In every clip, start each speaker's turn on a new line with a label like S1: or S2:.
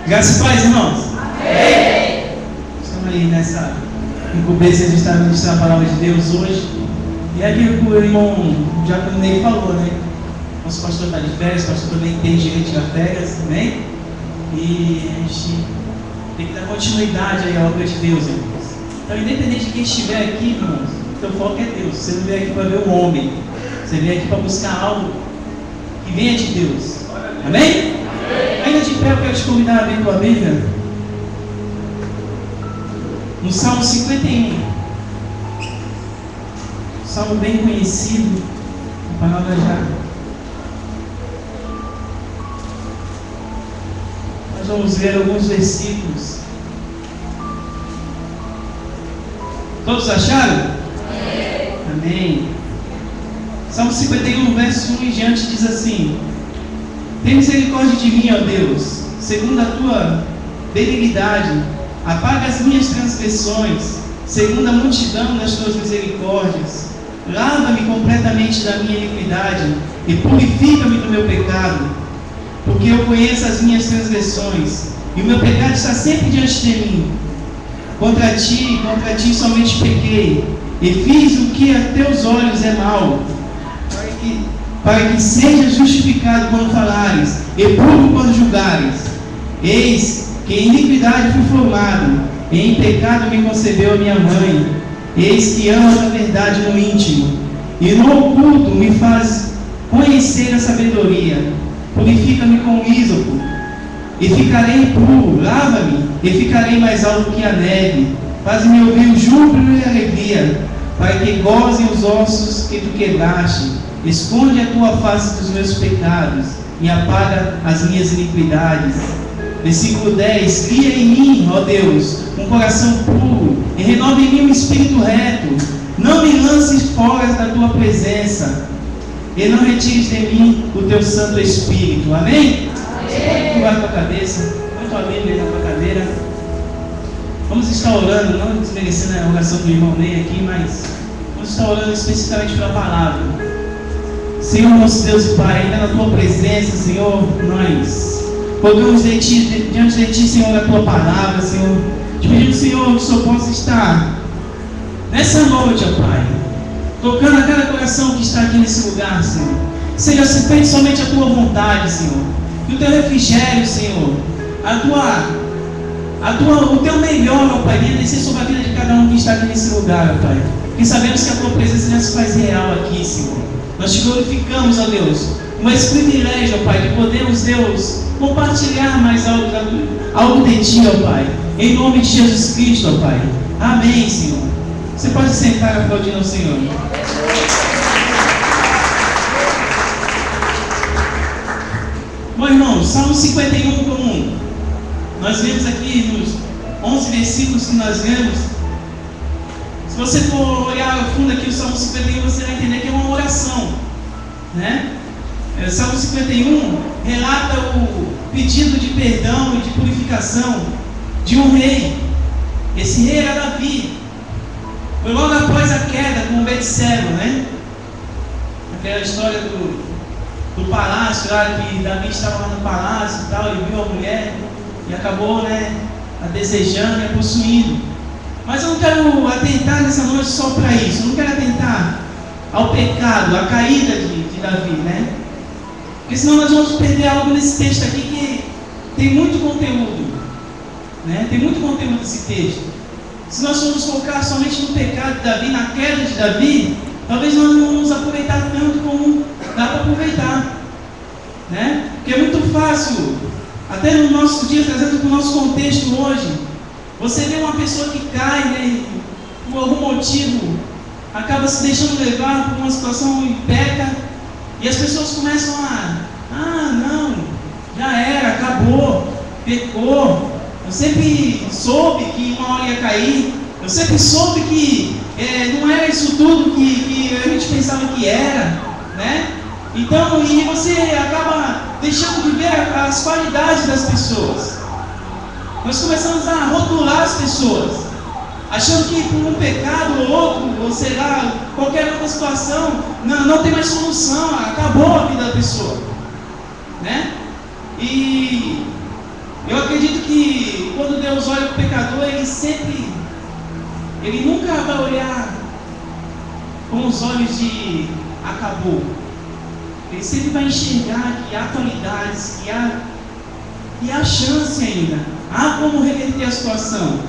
S1: Graças e paz, irmãos.
S2: Amém.
S1: Estamos aí nessa incumbência de estar ministrando a palavra de Deus hoje. E é aquilo que o irmão Diácono Ney falou, né? Nosso pastor está de férias, o pastor também tem direito de tirar férias, amém? E a gente tem que dar continuidade aí à obra de Deus, irmãos. Então, independente de quem estiver aqui, irmãos, o teu foco é Deus. Você não veio aqui para ver um homem, você veio aqui para buscar algo que venha de Deus, amém? Ainda de pé, eu quero te convidar a abrir tua Bíblia no Salmo 51. Salmo bem conhecido, a palavra já. Nós vamos ver alguns versículos. Todos acharam? Amém. Amém. Salmo 51, verso 1 em diante diz assim: tem misericórdia de mim, ó Deus, segundo a tua benignidade, apaga as minhas transgressões, segundo a multidão das tuas misericórdias. Lava-me completamente da minha iniquidade e purifica-me do meu pecado, porque eu conheço as minhas transgressões e o meu pecado está sempre diante de mim. Contra ti somente pequei e fiz o que a teus olhos é mal, para que sejas justificado quando falares e puro quando julgares. Eis que em iniquidade fui formado, e em pecado me concebeu a minha mãe. Eis que amas a verdade no íntimo, e no oculto me faz conhecer a sabedoria. Purifica-me com ísopo, e ficarei puro. Lava-me, e ficarei mais alto que a neve. Faz-me ouvir o júbilo e a alegria, para que gozem os ossos que tu quebraste. Esconde a tua face dos meus pecados, e apaga as minhas iniquidades. Versículo 10: cria em mim, ó Deus, um coração puro, e renova em mim um espírito reto. Não me lances fora da tua presença, e não retires de mim o teu Santo Espírito. Amém? Amém. Curva a tua cabeça, põe tua Bíblia na tua cadeira. Vamos estar orando, não desmerecendo a oração do irmão Ney aqui, mas vamos estar orando especificamente pela palavra. Senhor, nosso Deus e Pai, ainda na tua presença, Senhor, nós colocamos diante de ti, Senhor, a tua palavra, Senhor. Te pedimos, Senhor, que o Senhor possa estar nessa noite, ó Pai, tocando a cada coração que está aqui nesse lugar, Senhor. Seja feito somente a tua vontade, Senhor. Que o teu refrigério, Senhor, o teu melhor, ó Pai, venha descer sobre a vida de cada um que está aqui nesse lugar, ó Pai. Porque sabemos que a tua presença já se faz real aqui, Senhor. Nós te glorificamos, ó Deus, com esse privilégio, ó Pai, de podermos, Deus, compartilhar mais algo de ti, ó Pai. Em nome de Jesus Cristo, ó Pai. Amém, Senhor. Você pode sentar aplaudindo ao Senhor. Bom, irmãos, Salmo 51 comum. Nós vemos aqui nos 11 versículos que nós lemos. Se você for olhar a fundo aqui o Salmo 51, você vai entender que é uma oração, né? O Salmo 51 relata o pedido de perdão e de purificação de um rei. Esse rei era Davi. Foi logo após a queda com Betseba, né? Aquela história do palácio lá, que Davi estava lá no palácio e tal, ele viu a mulher e acabou, né, a desejando e a possuindo. Mas eu não quero atentar nessa noite só para isso. Eu não quero atentar ao pecado, à caída de Davi, né? Porque senão nós vamos perder algo nesse texto aqui que tem muito conteúdo, né? Tem muito conteúdo nesse texto. Se nós formos focar somente no pecado de Davi, na queda de Davi, talvez nós não vamos aproveitar tanto como dá para aproveitar, né? Porque é muito fácil, até no nosso dia, trazendo para o nosso contexto hoje, você vê uma pessoa que cai, né, por algum motivo, acaba se deixando levar por uma situação e peca, e as pessoas começam não, já era, acabou, pecou. Eu sempre soube que uma hora ia cair, eu sempre soube que não era isso tudo que a gente pensava que era, né? Então, e você acaba deixando de ver as qualidades das pessoas. Nós começamos a rotular as pessoas, achando que por um pecado ou outro, ou sei lá, qualquer outra situação, não tem mais solução, acabou a vida da pessoa, né? E eu acredito acredito que quando Deus olha para o pecador, Ele nunca vai olhar com os olhos de acabou. Ele sempre vai enxergar que há qualidades, que há chance ainda, há como reverter a situação.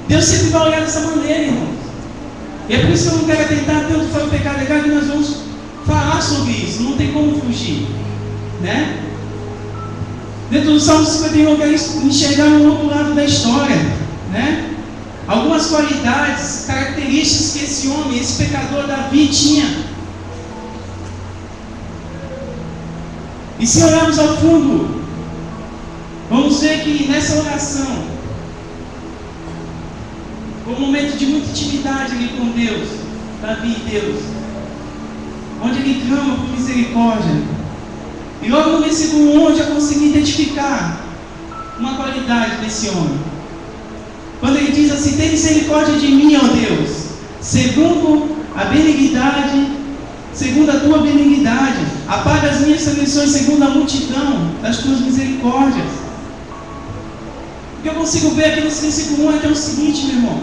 S1: Deus sempre vai olhar dessa maneira, irmãos. E é por isso que eu não quero atentar tanto para o pecado, é claro que nós vamos falar sobre isso, não tem como fugir, né? Dentro do Salmo 51 eu quero enxergar um outro lado da história, né? Algumas qualidades, características que esse homem, esse pecador Davi tinha. E se olharmos ao fundo, vamos ver que nessa oração, foi um momento de muita intimidade ali com Deus, Davi e Deus, onde ele clama por misericórdia. E logo no versículo 1 eu já consegui identificar uma qualidade desse homem. Quando ele diz assim: tem misericórdia de mim, ó Deus, segundo a benignidade, segundo a tua benignidade, apaga as minhas transgressões segundo a multidão das tuas misericórdias. O que eu consigo ver aqui nesse versículo 1 é que é o seguinte, meu irmão: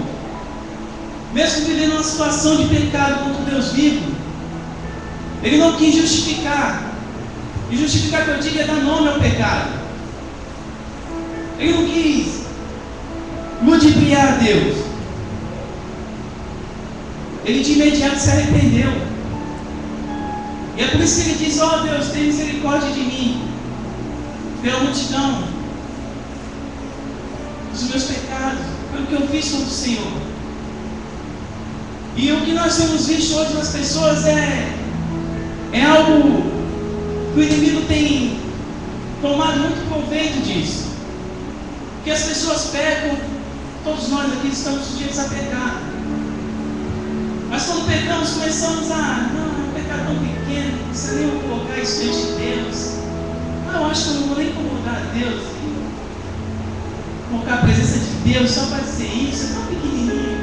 S1: mesmo vivendo uma situação de pecado contra Deus vivo, ele não quis justificar. E justificar, que eu digo, é dar nome ao pecado. Ele não quis ludibriar Deus. Ele de imediato se arrependeu. E é por isso que ele diz: ó Deus, tem misericórdia de mim, pela multidão dos meus pecados, pelo que eu fiz contra o Senhor. E o que nós temos visto hoje nas pessoas é algo que o inimigo tem tomado muito proveito disso. Que as pessoas pecam, todos nós aqui estamos sujeitos a pecar. Mas quando pecamos, começamos a: não, é um pecado tão pequeno, não precisa nem eu colocar isso diante de Deus. Eu acho que eu não vou nem incomodar a Deus, colocar a presença de Deus só para dizer isso, é tão pequenininho.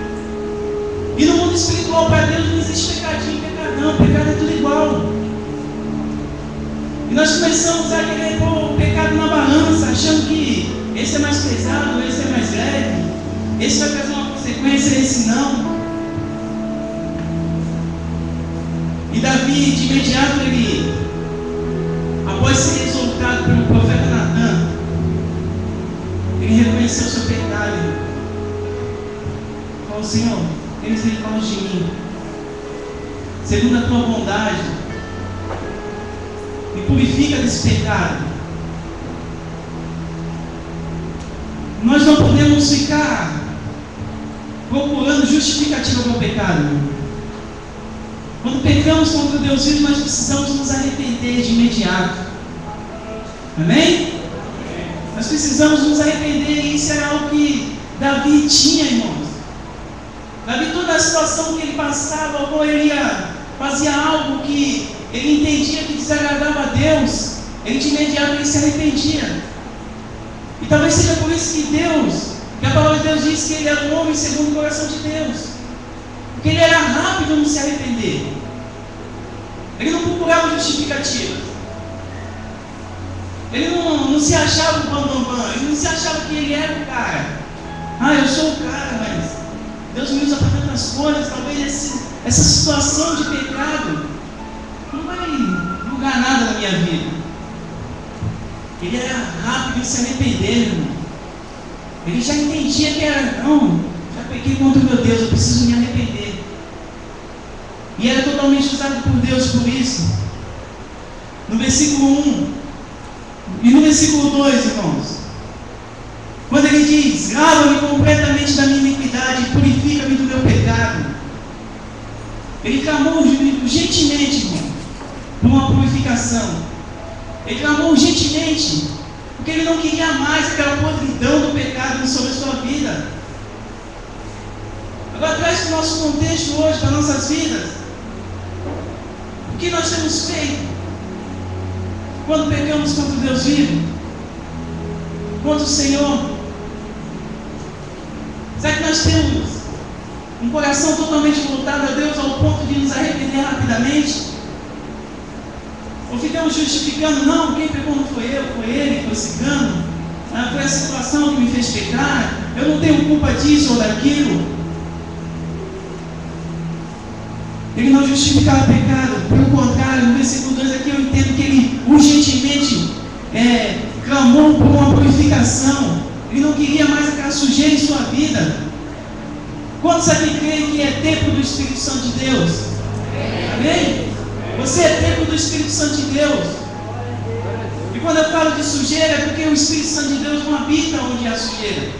S1: E no mundo espiritual, para Deus não existe pecadinho e pecadão, pecado é tudo igual. E nós começamos a querer pôr o pecado na balança, achando que esse é mais pesado, esse é mais leve, esse vai trazer uma consequência, esse não. E Davi, de imediato, ele, após ser exortado pelo profeta Natan, ele reconheceu o seu pecado. Falou: Senhor, tem misericórdia de mim, segundo a tua bondade, me purifica desse pecado. Nós não podemos ficar procurando justificativa para o pecado. Quando pecamos contra Deus vivo, nós precisamos nos arrepender de imediato. Amém? Nós precisamos nos arrepender, e isso era algo que Davi tinha, irmãos. Davi, toda a situação que ele passava, ou ele fazia algo que ele entendia que desagradava a Deus, ele de imediato ele se arrependia. E talvez seja por isso que a palavra de Deus diz que ele era um homem segundo o coração de Deus, porque ele era rápido em se arrepender. Ele não procurava justificativas. Ele não se achava o bambambam, ele não se achava que ele era o cara. Eu sou o cara, mas Deus me usa para tantas coisas. Talvez essa situação de pecado não vai mudar nada na minha vida. Ele era rápido em se arrepender, irmão. Ele já entendia que era: não, já pequei contra o meu Deus, eu preciso me arrepender. E era totalmente usado por Deus por isso. No versículo 1 e no versículo 2, irmãos, quando ele diz: lava-me completamente da minha iniquidade e purifica-me do meu pecado, ele clamou urgentemente, irmão, por uma purificação. Ele clamou urgentemente, porque ele não queria mais aquela podridão do pecado sobre a sua vida. Agora traz para o nosso contexto hoje, para nossas vidas. O que nós temos feito quando pecamos contra Deus vivo, contra o Senhor? Será que nós temos um coração totalmente voltado a Deus ao ponto de nos arrepender rapidamente? Ou ficamos justificando: não, quem pecou não foi eu, foi ele, foi cigano, eu não tenho culpa disso ou daquilo. Ele não justificava pecado, pelo contrário, no versículo 2 aqui eu entendo que ele urgentemente clamou por uma purificação. Ele não queria mais aquela sujeira em sua vida. Quantos aqui creem que é templo do Espírito Santo de Deus? Amém? Você é templo do Espírito Santo de Deus. E quando eu falo de sujeira, é porque o Espírito Santo de Deus não habita onde há sujeira,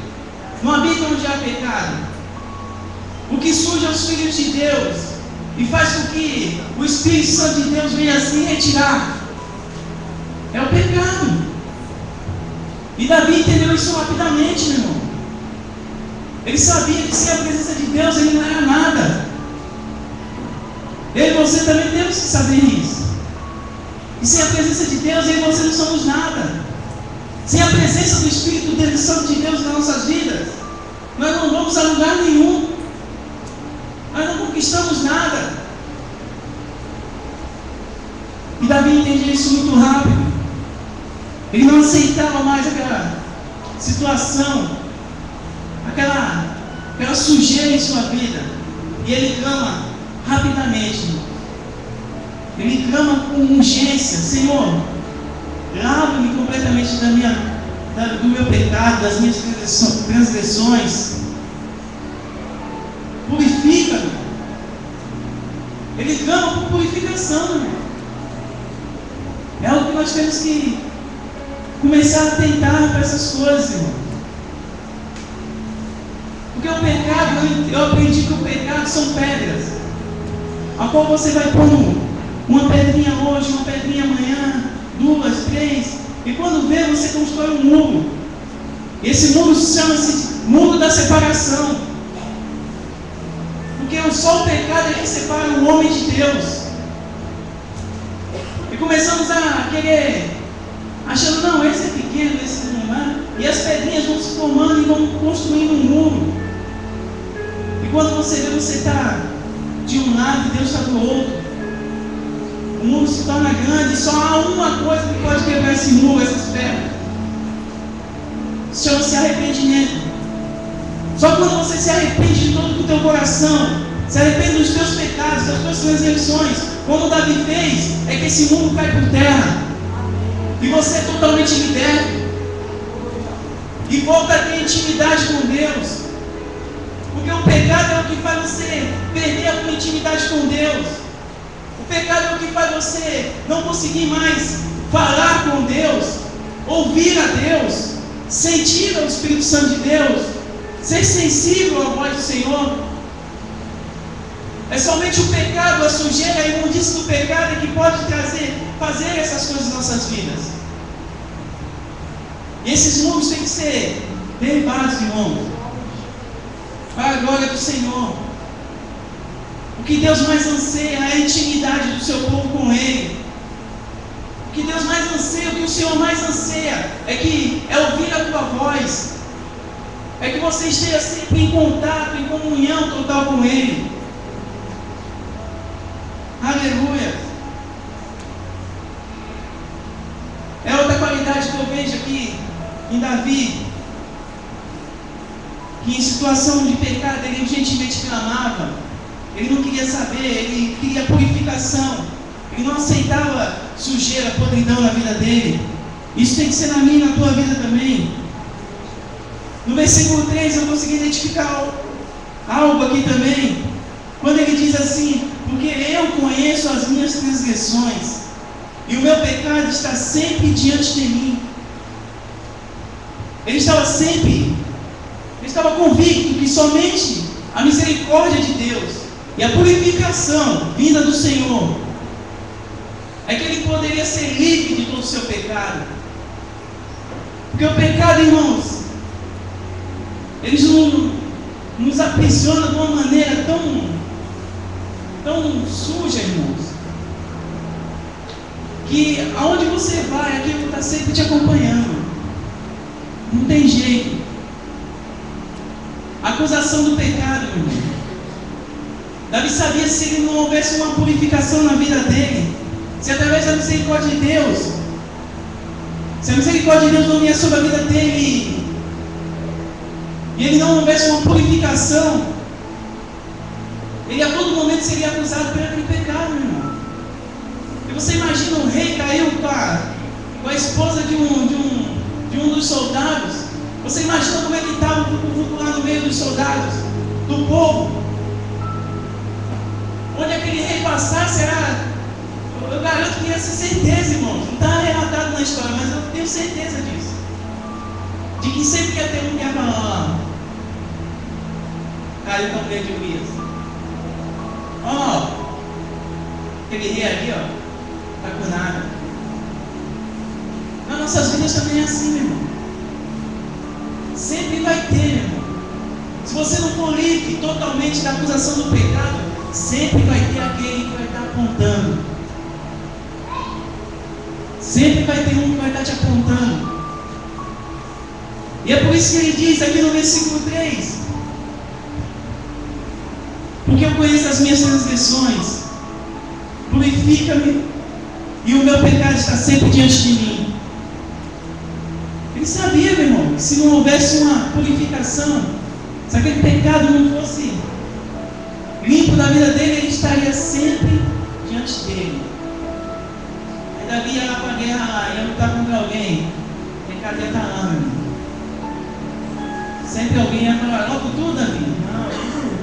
S1: não habita onde há pecado. O que suja é os filhos de Deus e faz com que o Espírito Santo de Deus venha assim retirar é o pecado. E Davi entendeu isso rapidamente, meu irmão. Ele sabia que sem a presença de Deus ele não era nada. Eu e você também temos que saber isso. E sem a presença de Deus, eu e você não somos nada. Sem a presença do Espírito Santo de Deus nas nossas vidas, nós não vamos a lugar nenhum. Nós não conquistamos nada. E Davi entendia isso muito rápido. Ele não aceitava mais aquela situação, aquela sujeira em sua vida. E ele clama rapidamente. Ele clama com urgência: Senhor, lava-me completamente do meu pecado, das minhas transgressões. Purifica-me. Ele clama por purificação. É algo que nós temos que começar a atentar para essas coisas, irmão. Porque o pecado, eu aprendi que o pecado são pedras, a qual você vai pondo uma pedrinha hoje, uma pedrinha amanhã, 2, 3, e quando vê, você constrói um muro. Esse muro chama-se muro da separação, porque só o pecado é que separa o homem de Deus. E começamos a querer, achando, não, esse é pequeno, esse não é, e as pedrinhas vão se formando e vão construindo um muro. E quando você vê, você está de um lado e Deus está do outro. O muro se torna grande e só há uma coisa que pode quebrar esse muro, essas pedras. Chama-se arrependimento. Só quando você se arrepende de todo o teu coração, se arrepende dos teus pecados, das tuas transgressões, como Davi fez, é que esse muro cai por terra. E você é totalmente liberto. E volta a ter intimidade com Deus. Porque o pecado é o que faz você perder a tua intimidade com Deus. O pecado é o que faz você não conseguir mais falar com Deus, ouvir a Deus, sentir o Espírito Santo de Deus, ser sensível à voz do Senhor. É somente o pecado, a sujeira, a imundícia do pecado é que pode fazer essas coisas nas nossas vidas. E esses muros têm que ser derribados, irmãos, para a glória do Senhor. O que Deus mais anseia é a intimidade do seu povo com Ele. O que Deus mais anseia, o que o Senhor mais anseia é ouvir a tua voz. É que você esteja sempre em contato, em comunhão total com Ele. Aleluia. É outra qualidade que eu vejo aqui em Davi, que em situação de pecado ele urgentemente clamava. Ele não queria saber, ele queria purificação. Ele não aceitava sujeira, podridão na vida dele. Isso tem que ser na minha e na tua vida também. No versículo 3 eu consegui identificar algo aqui também. Quando ele diz assim: porque eu conheço as minhas transgressões, e o meu pecado está sempre diante de mim. Ele estava convicto que somente a misericórdia de Deus e a purificação vinda do Senhor é que ele poderia ser livre de todo o seu pecado. Porque o pecado, irmãos, ele nos aprisiona de uma maneira tão suja, irmãos, que aonde você vai, aquilo está sempre te acompanhando. Não tem jeito. A acusação do pecado, meu irmão. Davi sabia, se ele não houvesse uma purificação na vida dele, se através da misericórdia de Deus, se a misericórdia de Deus não vinha sobre a vida dele, e ele não houvesse uma purificação, ele a todo momento seria acusado por aquele pecado, meu irmão. E você imagina, um rei caiu com a esposa de um dos soldados. Você imagina como é que estava o vucu-vucu lá no meio dos soldados, do povo. Onde aquele rei passasse, eu garanto que ia ser certeza, irmão. Não está relatado na história, mas eu tenho certeza disso. De que sempre ia ter um que ia falar, caiu com a mulher de Urias. Aquele rei ali, está com nada. Nas nossas vidas também é assim, meu irmão. Sempre vai ter, meu irmão. Se você não for livre totalmente da acusação do pecado, sempre vai ter aquele que vai estar apontando. Sempre vai ter um que vai estar te apontando. E é por isso que ele diz aqui no versículo 3: porque eu conheço as minhas transgressões, purifica-me, e o meu pecado está sempre diante de mim. Ele sabia, meu irmão, que se não houvesse uma purificação, se aquele pecado não fosse limpo da vida dele, ele estaria sempre diante dele. Aí Davi ia lá para a guerra, ia lutar contra alguém, o pecado ia estar lá, meu irmão. Sempre alguém ia falar, logo tu, Davi?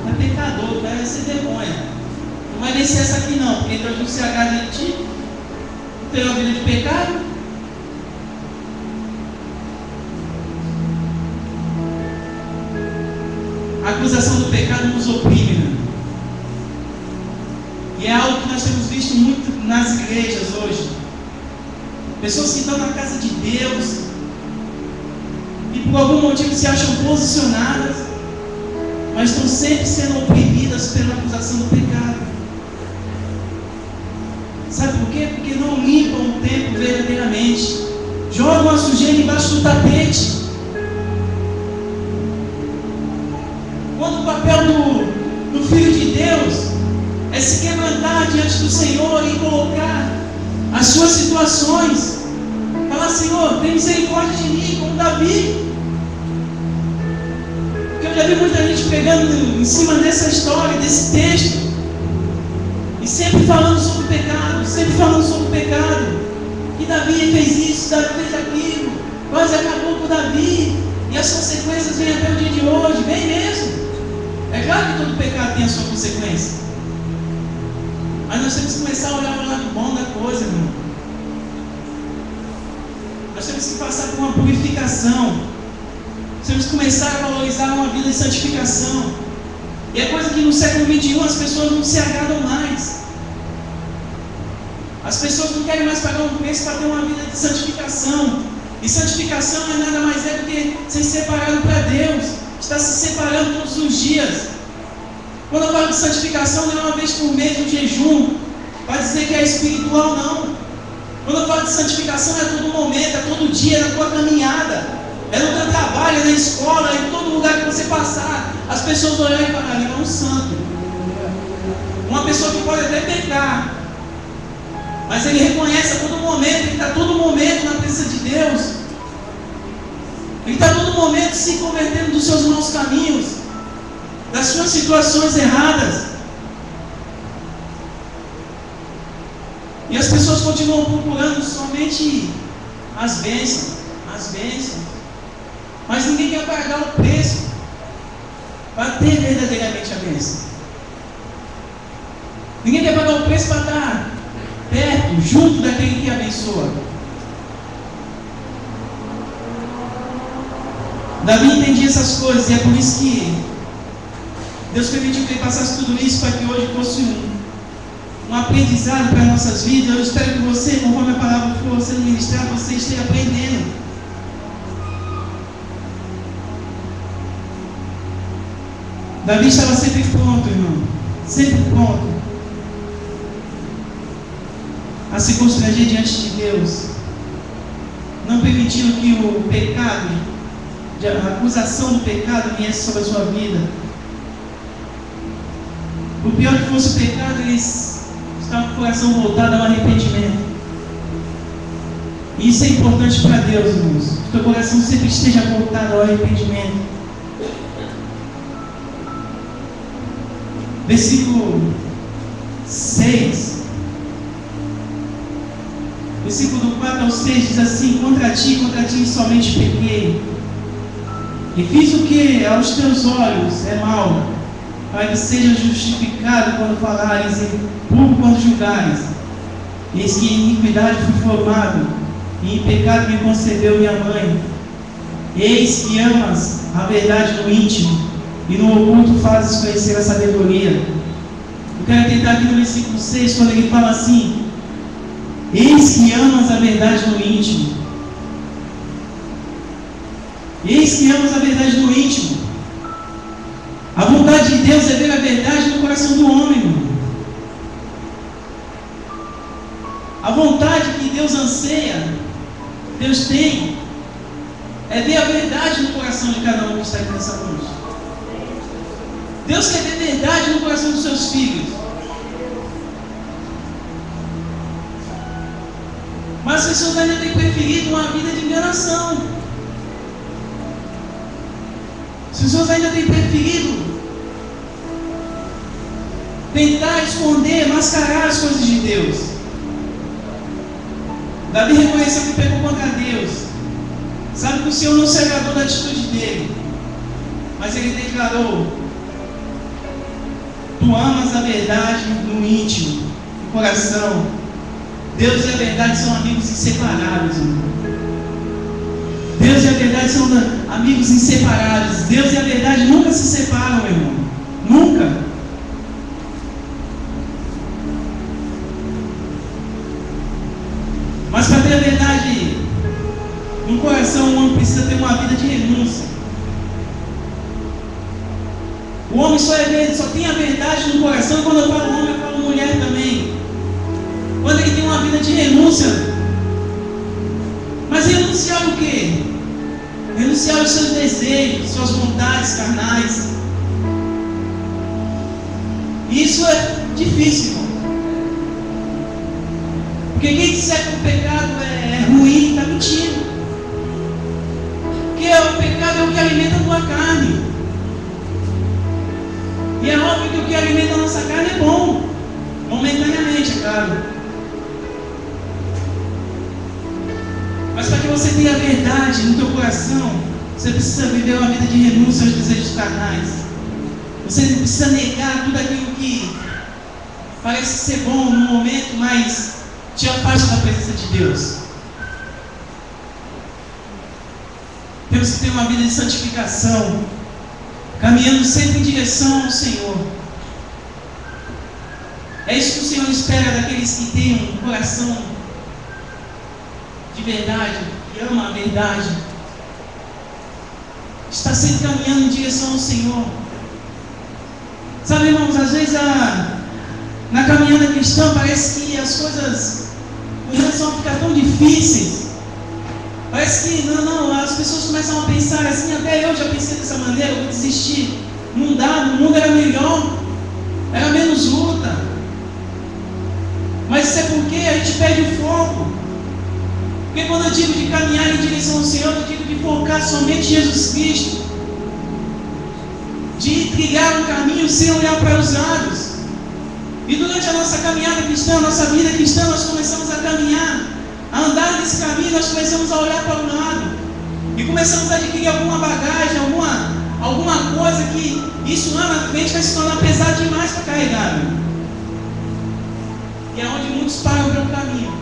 S1: Não é pecador, o cara vai ser demônio. Não vai descer essa aqui não, porque Deus não se agrada de ti. Não tem uma vida de pecado. A acusação do pecado nos oprime, né? E é algo que nós temos visto muito nas igrejas hoje. Pessoas que estão na casa de Deus e por algum motivo se acham posicionadas, mas estão sempre sendo oprimidas pela acusação do pecado. Sabe por quê? Porque não limpam o templo verdadeiramente, jogam a sujeira embaixo do tapete. Quando o papel do Filho de Deus é se quebrantar diante do Senhor e colocar as suas situações, falar, Senhor, tem misericórdia de mim, como Davi. Porque eu já vi muita gente pegando em cima dessa história, desse texto, e sempre falando sobre o pecado, sempre falando sobre o pecado. E Davi fez isso, Davi fez aquilo, quase acabou com Davi, e as consequências vêm até o dia de hoje, vem mesmo. É claro que todo pecado tem a sua consequência, mas nós temos que começar a olhar para o lado bom da coisa, meu irmão. Nós temos que passar por uma purificação. Nós temos que começar a valorizar uma vida de santificação. E é coisa que no século XXI as pessoas não se agradam mais. As pessoas não querem mais pagar um preço para ter uma vida de santificação. E santificação não é nada mais do que ser separado para Deus. Está se separando todos os dias. Quando eu falo de santificação, não é uma vez por mês um jejum para dizer que é espiritual, não. Quando eu falo de santificação, é todo momento, é todo dia, é na tua caminhada, é no teu trabalho, é na escola, é em todo lugar que você passar. As pessoas olharem e falarem, ele é um santo. Uma pessoa que pode até pecar, mas ele reconhece a todo momento, ele está a todo momento na presença de Deus. Ele está a todo momento se convertendo dos seus maus caminhos, das suas situações erradas. E as pessoas continuam procurando somente as bênçãos, mas ninguém quer pagar o preço para ter verdadeiramente a bênção. Ninguém quer pagar o preço para estar perto, junto daquele que abençoa. Davi entendia essas coisas, e é por isso que Deus permitiu que ele passasse tudo isso, para que hoje fosse um aprendizado para as nossas vidas. Eu espero que você, conforme a palavra for sendo ministrada, você esteja aprendendo. Davi estava sempre pronto, irmão, sempre pronto a se constranger diante de Deus, não permitindo que o pecado, a acusação do pecado viesse sobre a sua vida. Por pior que fosse o pecado, eles estavam com o coração voltado ao arrependimento. E isso é importante para Deus, irmãos. Que o teu coração sempre esteja voltado ao arrependimento. versículo 6. Versículo do 4 ao 6 diz assim: contra ti somente pequei, e fiz o que aos teus olhos é mal, para que seja justificado quando falares, e puro quando julgares. Eis que em iniquidade fui formado, e em pecado me concebeu minha mãe. Eis que amas a verdade no íntimo, e no oculto fazes conhecer a sabedoria. Eu quero tentar aqui no versículo 6, quando ele fala assim: eis que amas a verdade no íntimo. Eis que amas a verdade no íntimo. A vontade de Deus é ver a verdade no coração do homem, irmão. A vontade que Deus anseia, Deus tem, é ver a verdade no coração de cada um que está aqui nessa noite. Deus quer ver verdade no coração dos seus filhos. Mas as pessoas ainda têm preferido uma vida de enganação. As pessoas ainda têm preferido tentar esconder, mascarar as coisas de Deus. Davi reconheceu que pecou contra Deus. Sabe que o Senhor não se agradou da atitude dele, mas ele declarou: tu amas a verdade no íntimo, no coração. Deus e a verdade são amigos inseparáveis, irmão. Deus e a verdade são amigos inseparáveis. Deus e a verdade nunca se separam, meu irmão. Nunca. Mas para ter a verdade no coração, o homem precisa ter uma vida de renúncia. O homem só tem a verdade no coração. Quando eu falo homem, eu falo mulher também. Quando ele tem uma vida de renúncia. Mas renunciar o quê? Renunciar os seus desejos, suas vontades carnais. E isso é difícil, irmão. Porque quem disser que o pecado é ruim, está mentindo. Porque o pecado é o que alimenta a tua carne. E é óbvio que o que alimenta a nossa carne é bom. Momentaneamente, é claro. Mas para que você tenha a verdade no teu coração, você precisa viver uma vida de renúncia aos desejos carnais. Você precisa negar tudo aquilo que parece ser bom no momento, mas te afasta da presença de Deus. Temos que ter uma vida de santificação, caminhando sempre em direção ao Senhor. É isso que o Senhor espera daqueles que têm um coração de verdade, que ama a verdade. Está sempre caminhando em direção ao Senhor. Sabe, irmãos, às vezes na caminhada cristã parece que as coisas começam a ficar tão difíceis. Parece que as pessoas começam a pensar assim: até eu já pensei dessa maneira, eu vou desistir. Não dá, no mundo era melhor, era menos luta. Mas isso é porque a gente perde o foco. Porque quando eu digo de caminhar em direção ao Senhor, eu digo de focar somente em Jesus Cristo, de trilhar um caminho sem olhar para os lados. E durante a nossa caminhada cristã, a nossa vida cristã, nós começamos a caminhar, a andar nesse caminho, nós começamos a olhar para o lado e começamos a adquirir alguma bagagem, alguma coisa que isso lá na frente vai se tornar pesado demais para carregar. E é onde muitos param pelo caminho.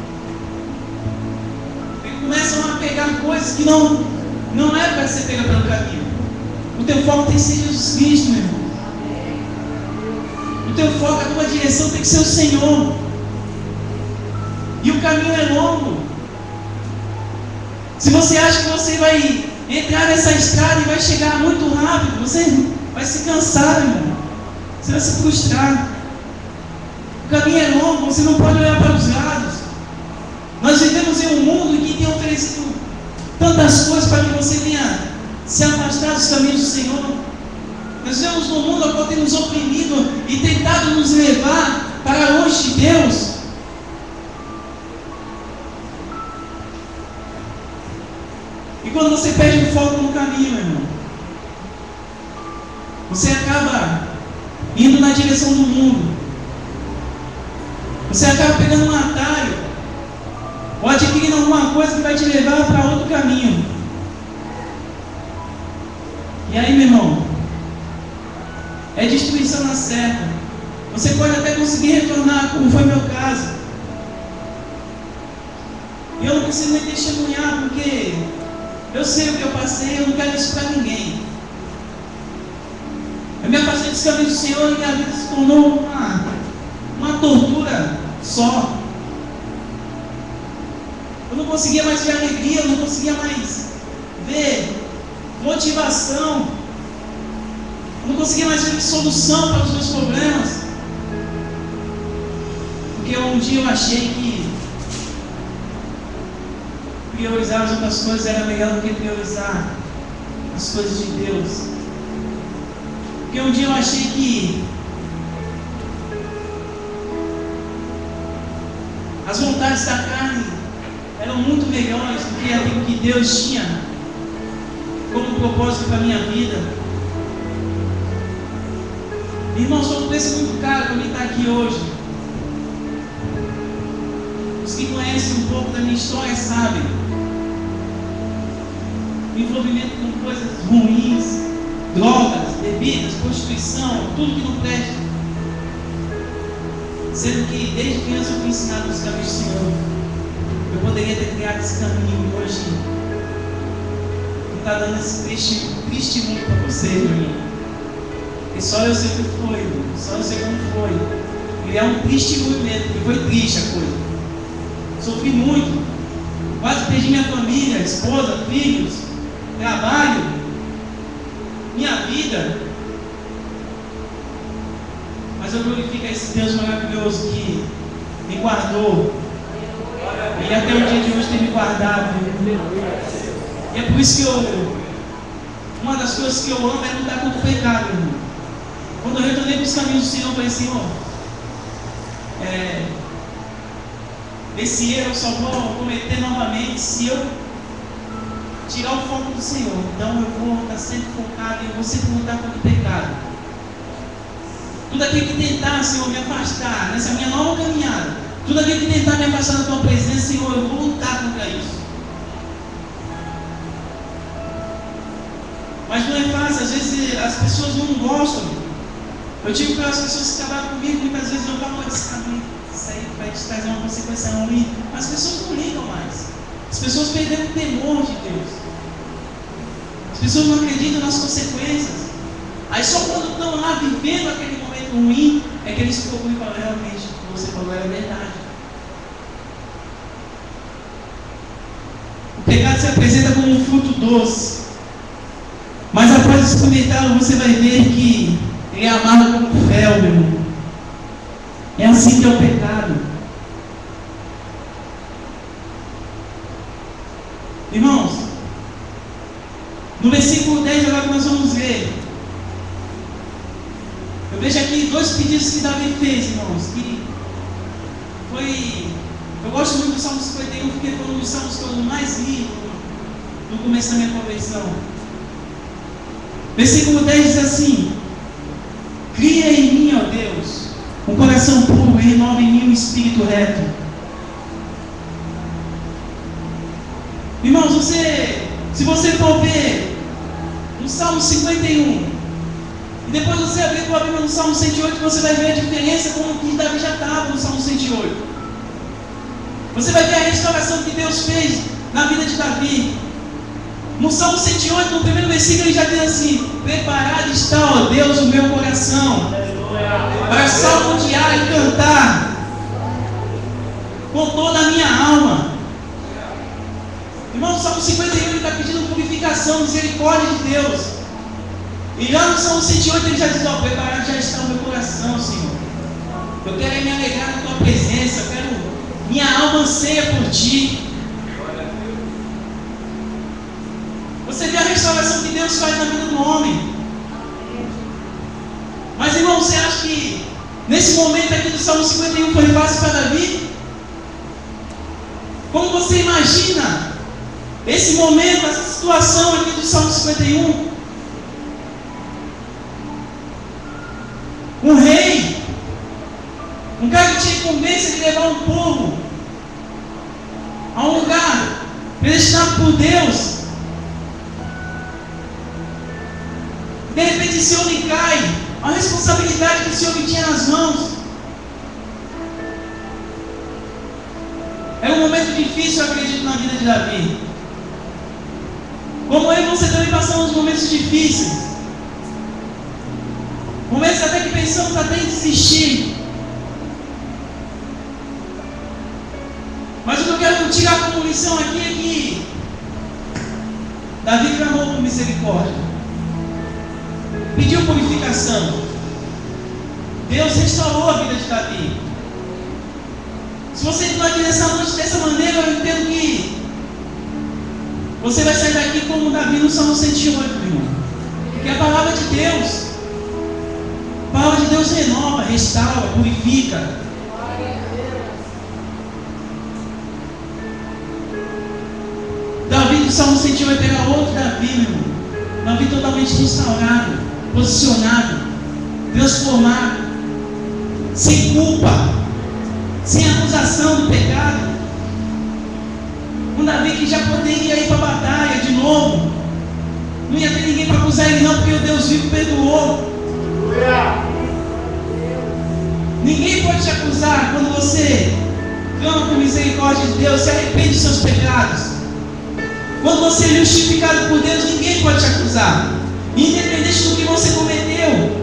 S1: Começam a pegar coisas que não é para ser pega pelo caminho. O teu foco tem que ser Jesus Cristo, meu irmão. O teu foco, a tua direção tem que ser o Senhor. E o caminho é longo. Se você acha que você vai entrar nessa estrada e vai chegar muito rápido, você vai se cansar, irmão. Você vai se frustrar. O caminho é longo, você não pode olhar para os lados. Nós vivemos em um mundo que tem oferecido tantas coisas para que você venha se afastar dos caminhos do Senhor. Nós vivemos num mundo ao qual tem nos oprimido e tentado nos levar para longe de Deus. E quando você perde o foco no caminho, meu irmão, você acaba indo na direção do mundo. Você acaba pegando um atalho, ou adquirindo alguma coisa que vai te levar para outro caminho. E aí, meu irmão, é destruição na certa. Você pode até conseguir retornar, como foi meu caso. E eu não preciso nem testemunhar, porque eu sei o que eu passei, eu não quero isso para ninguém. Eu me afastei dos caminhos do Senhor e minha vida se tornou uma tortura só. Eu não conseguia mais ver alegria, eu não conseguia mais ver motivação, eu não conseguia mais ver solução para os meus problemas. Porque um dia eu achei que priorizar as outras coisas era melhor do que priorizar as coisas de Deus. Porque um dia eu achei que as vontades da carne eram muito melhores do que aquilo que Deus tinha como propósito para a minha vida. Irmãos, foi um preço muito caro para mim estar aqui hoje. Os que conhecem um pouco da minha história sabem. O envolvimento com coisas ruins, drogas, bebidas, prostituição, tudo que não presta. Sendo que desde criança eu fui ensinado nos caminhos do Senhor. Eu poderia ter criado esse caminho e hoje não está dando esse triste mundo para vocês, meu irmão. E só eu sei o que foi, só eu sei como foi. E é um triste movimento, porque foi triste a coisa. Sofri muito, quase perdi minha família, esposa, filhos, trabalho, minha vida. Mas eu glorifico a esse Deus maravilhoso que me guardou. E até o dia de hoje tem me guardado. E é por isso que uma das coisas que eu amo é lutar contra o pecado, irmão. Quando eu retornei para os caminhos do Senhor, eu falei, Senhor, esse erro eu só vou cometer novamente se eu tirar o foco do Senhor. Então eu vou estar sempre focado e eu vou sempre lutar contra o pecado. Tudo aquilo que tentar, Senhor, me afastar nessa minha nova caminhada, tudo aquilo que tentar me afastar da Tua presença, Senhor, eu vou lutar contra isso. Mas não é fácil, às vezes as pessoas não gostam. Eu digo para as pessoas que trabalham comigo, muitas vezes eu falo, isso aí vai te trazer uma consequência ruim. Mas as pessoas não ligam mais. As pessoas perderam o temor de Deus. As pessoas não acreditam nas consequências. Aí só quando estão lá vivendo aquele momento ruim, é que eles se procuram e falam, realmente, o que você falou é verdade. O pecado se apresenta como um fruto doce. Mas após experimentá-lo, você vai ver que ele é amargo como fel, meu irmão. É assim que é o pecado. Irmãos, no versículo 10 agora que nós vamos ver, eu vejo aqui dois pedidos que Davi fez, irmãos, que foi, eu gosto muito do Salmo 51, porque foi um dos salmos que eu mais li no começo da minha conversão. Versículo 10 diz assim: cria em mim, ó Deus, um coração puro e renova em mim um espírito reto. Irmãos, se você for ver no Salmo 51, e depois você abrir a Bíblia no Salmo 108, você vai ver a diferença como que Davi já estava no Salmo 108. Você vai ver a restauração que Deus fez na vida de Davi. No Salmo 108, no primeiro versículo, ele já diz assim: preparado está, ó Deus, o meu coração, para salmodiar e cantar com toda a minha alma. Irmão, o Salmo 51 ele está pedindo purificação, misericórdia de Deus. E lá no Salmo 108 ele já diz: ó, preparado já está o meu coração, Senhor. Eu quero me alegrar na tua presença, minha alma anseia por ti. Você vê a restauração que Deus faz na vida do homem. Mas, irmão, você acha que nesse momento aqui do Salmo 51 foi fácil para Davi? Como você imagina esse momento, essa situação aqui do Salmo 51? Um rei. Um cara que tinha incumbência de levar um povo a um lugar predestinado por Deus. De repente esse homem cai. A responsabilidade que esse homem tinha nas mãos. É um momento difícil, eu acredito, na vida de Davi. Como eu e você também passamos momentos difíceis. Momentos até que pensamos até em desistir. Mas o que eu quero tirar como lição aqui é que Davi clamou por misericórdia. Pediu purificação. Deus restaurou a vida de Davi. Se você entrou aqui nessa noite dessa maneira, eu entendo que você vai sair daqui como Davi no Salmo 108, meu irmão. Porque a palavra de Deus renova, restaura, purifica. Davi do Salmo 108 vai pegar outro Davi, meu irmão. Davi totalmente restaurado, posicionado, transformado, sem culpa, sem acusação do pecado. Um Davi que já poderia ir para a batalha de novo. Não ia ter ninguém para acusar ele não, porque o Deus vivo perdoou. Ninguém pode te acusar quando você clama por misericórdia de Deus, se arrepende dos seus pecados. Quando você é justificado por Deus, ninguém pode te acusar, independente do que você cometeu.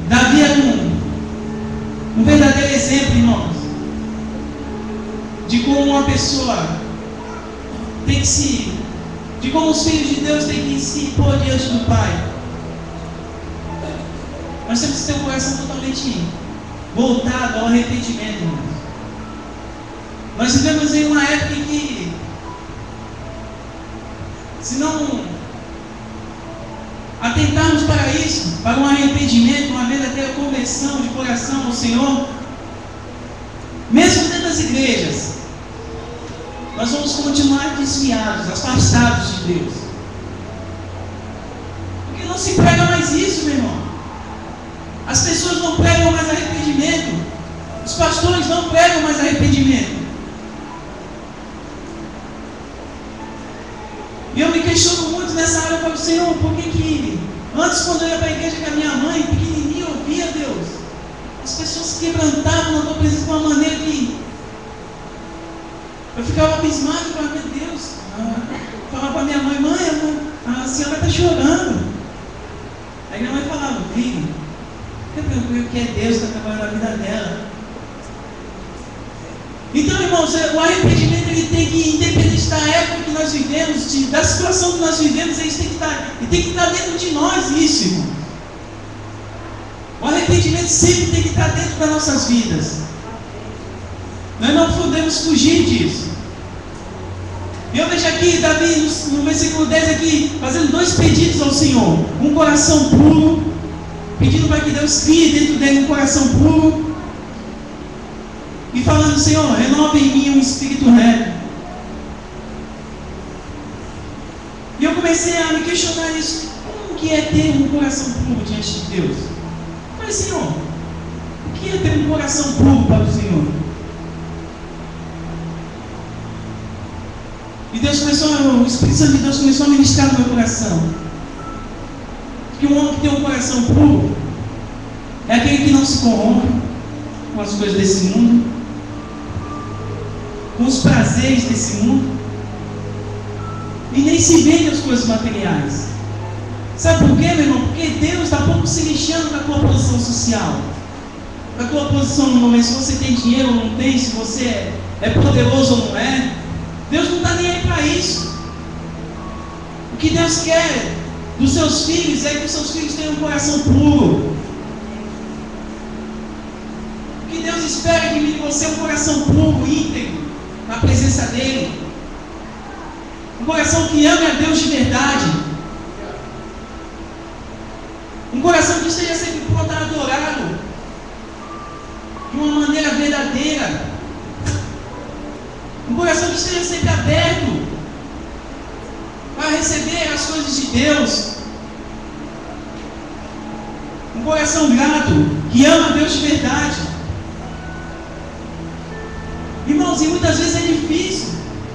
S1: Davi é um verdadeiro exemplo, irmãos, de como uma pessoa tem que de como os filhos de Deus têm que se pôr diante do Pai. Nós temos que ter um coração totalmente voltado ao arrependimento, irmãos. Nós vivemos em uma época em que, se não atentarmos para isso, para um arrependimento, uma verdadeira conversão de coração ao Senhor, mesmo dentro das igrejas, nós vamos continuar desviados, afastados de Deus. Porque não se prega mais isso, meu irmão. As pessoas não pregam mais arrependimento. Os pastores não pregam mais arrependimento. E eu me questiono muito nessa área. Eu falo, Senhor, por que antes, quando eu ia para a igreja com a minha mãe, pequenininha, eu ouvia Deus, as pessoas se quebrantavam na tua presença de uma maneira que eu ficava abismado e falava, meu Deus. Falava para minha mãe, a senhora está chorando. Aí minha mãe falava, filho, fica tranquilo que é Deus que está trabalhando a vida dela. Então, irmãos, o arrependimento ele tem que, independente da época que nós vivemos, da situação que nós vivemos, ele tem que estar dentro de nós isso, irmão. O arrependimento sempre tem que estar dentro das nossas vidas. Nós não podemos fugir disso. E eu vejo aqui Davi no versículo 10 aqui, fazendo dois pedidos ao Senhor. Um coração puro, pedindo para que Deus crie dentro dele um coração puro. E falando, Senhor, renova em mim um espírito reto. E eu comecei a me questionar isso. Como que é ter um coração puro diante de Deus? Eu falei, Senhor, o que é ter um coração puro para o Senhor? E o Espírito Santo de Deus começou a ministrar no meu coração. Que um homem que tem um coração puro é aquele que não se corrompe com as coisas desse mundo, com os prazeres desse mundo, e nem se vende as coisas materiais. Sabe por quê, meu irmão? Porque Deus está pouco se lixando da tua posição social, da tua posição no momento, se você tem dinheiro ou não tem, se você é poderoso ou não é. Deus não está nem aí para isso. O que Deus quer dos seus filhos é que os seus filhos tenham um coração puro. O que Deus espera de mim e você é um coração puro, íntegro, na presença dEle. Um coração que ame a Deus de verdade. Um coração que esteja sempre pronto a adorá-lo de uma maneira verdadeira. Um coração que esteja sempre aberto para receber as coisas de Deus. Um coração grato, que ama a Deus de verdade. Irmãos, e muitas vezes é difícil.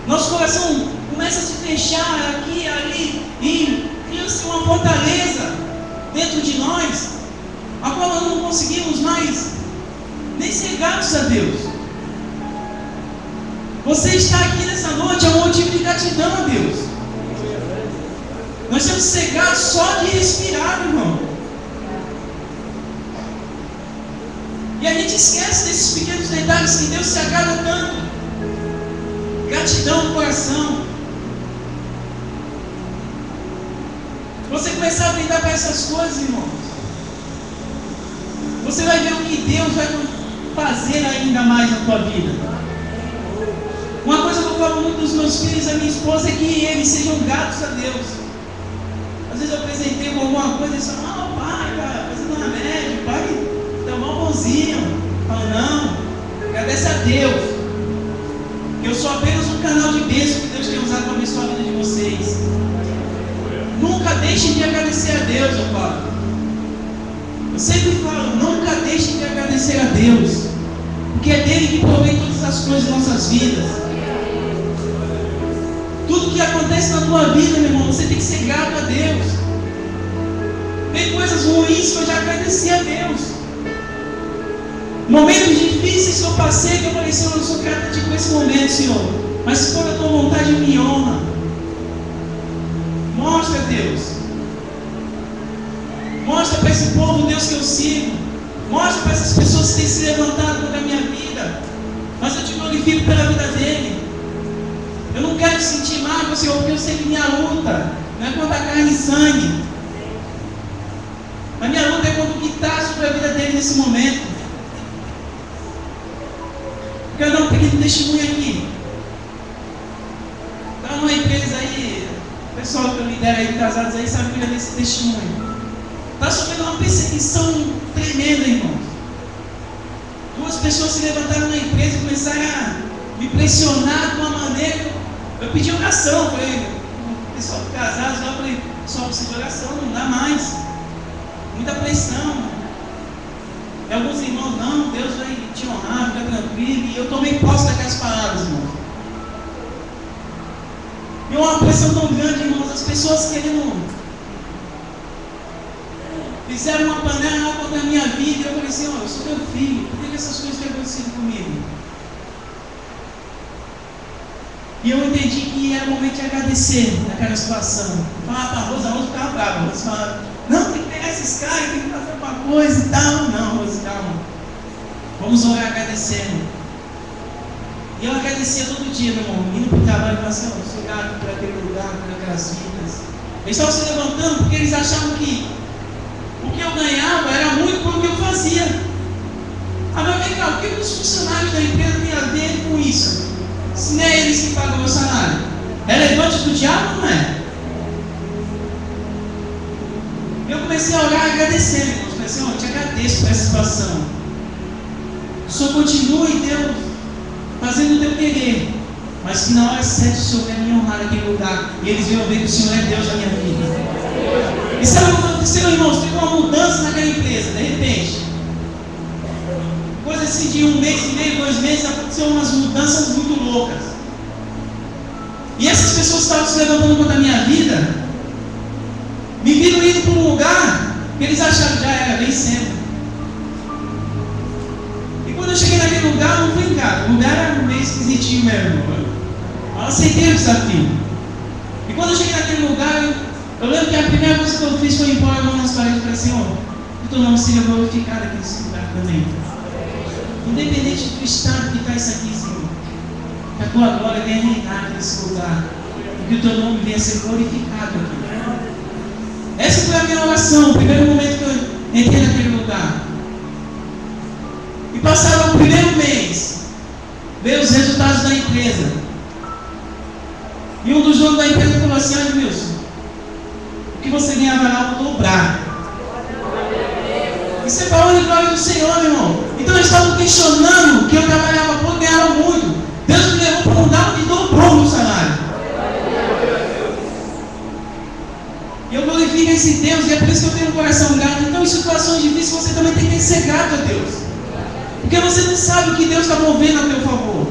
S1: Nosso coração começa a se fechar aqui e ali, e cria-se uma fortaleza dentro de nós, a qual nós não conseguimos mais nem ser gratos a Deus. Você está aqui nessa noite é um motivo de gratidão a Deus. Nós temos que ser gratos só de respirar, irmão. E a gente esquece desses pequenos detalhes que Deus se agrada tanto. Gratidão no coração. Você começar a tentar para essas coisas, irmãos, você vai ver o que Deus vai fazer ainda mais na tua vida. Uma coisa que eu falo muito dos meus filhos e da minha esposa é que eles sejam gratos a Deus. Às vezes eu apresentei com alguma coisa e eles falam: não, pai, cara, fazendo remédio, pai, tá mal bonzinho. Eu falo: não, agradece a Deus. Eu sou apenas um canal de bênção que Deus tem usado para abençoar a vida de vocês. Nunca deixem de agradecer a Deus, eu falo. Eu sempre falo: nunca deixem de agradecer a Deus, porque é dele que provém todas as coisas de nossas vidas. Tudo que acontece na tua vida, meu irmão, você tem que ser grato a Deus. Tem coisas ruins que eu já agradeci a Deus. Momentos difíceis que eu passei, que eu falei: Senhor, eu sou grato a Ti por esse momento, Senhor. Mas se for a Tua vontade, me honra. Mostra, Deus. Mostra para esse povo, Deus, que eu sigo. Mostra para essas pessoas que têm se levantado contra a minha vida. Mas eu te glorifico pela vida dele. Eu não quero sentir mágoa, Senhor, porque eu sei que minha luta não é contra a carne e sangue. A minha luta é contra o que está sobre a vida dele nesse momento. Eu quero dar um pequeno testemunho aqui. Estava numa empresa aí, o pessoal que eu lidero aí, casados aí, sabe que eu dei esse testemunho. Está sofrendo uma perseguição tremenda, irmãos. Duas pessoas se levantaram na empresa e começaram a me pressionar de uma maneira. Eu pedi oração, falei: pessoal casados lá, eu falei: pessoal, precisa de oração, não dá mais. Muita pressão. E alguns irmãos: não, Deus vai te honrar, fica tranquilo. E eu tomei posse daquelas palavras, irmãos. E uma pressão tão grande, irmãos, as pessoas querendo. Fizeram uma panela contra a minha vida. E eu falei: Senhor, eu sou teu filho, por que essas coisas têm acontecido comigo? E eu entendi que era o momento de agradecer naquela situação. Eu falava para a Rosa ficava brava. A Rosa falava: não, tem que pegar esses caras, tem que fazer alguma coisa e tal. Não, Rosa, calma. Vamos orar agradecendo. E eu agradecia todo dia, meu irmão, indo para o trabalho e falava: Senhor, eu sou grato por aquele lugar, por aquelas vidas. Eles estavam se levantando porque eles achavam que o que eu ganhava era muito pelo que eu fazia. Agora vem cá, o que os funcionários da empresa têm a ver com isso? Se não é eles que pagam o meu salário, é levante do diabo ou não é? Eu comecei a orar agradecendo, irmãos. Falei: Senhor, eu te agradeço por essa situação. O Senhor continue, Deus, fazendo o teu querer, mas que na hora certa o Senhor venha me honrar naquele lugar e eles venham ver que o Senhor é Deus na minha vida. E sabe o que aconteceu, irmãos? Teve uma mudança naquela empresa, de repente. Coisa assim de 1 mês e meio, 2 meses, aconteceram umas mudanças muito loucas. E essas pessoas que estavam se levantando contra a minha vida, me viram indo para um lugar que eles acharam que já era, vencendo. E quando eu cheguei naquele lugar, não fui em casa. O lugar era meio esquisitinho mesmo. Eu aceitei o desafio. E quando eu cheguei naquele lugar, eu lembro que a primeira coisa que eu fiz foi impor a mão nas paredes e falei: Senhor, que teu nome seja glorificado aqui nesse lugar também. Independente do estado que está isso aqui, Senhor, que a tua glória venha reinar nesse lugar, e que o teu nome venha a ser glorificado aqui. Essa foi a minha oração, o primeiro momento que eu entrei naquele lugar. E passado o primeiro mês, veio os resultados da empresa. E um dos donos da empresa falou assim: olha, Wilson, o que você ganhava lá, eu vou dobrar. Isso é para a honra e glória do Senhor, meu irmão. Então eles estavam questionando que eu trabalhava pouco, ganhava muito. Deus me levou para um lugar onde dobrou o meu salário. E eu glorifico esse Deus, e é por isso que eu tenho um coração grato. Então situações difíceis, você também tem que ser grato a Deus. Porque você não sabe o que Deus está movendo a teu favor.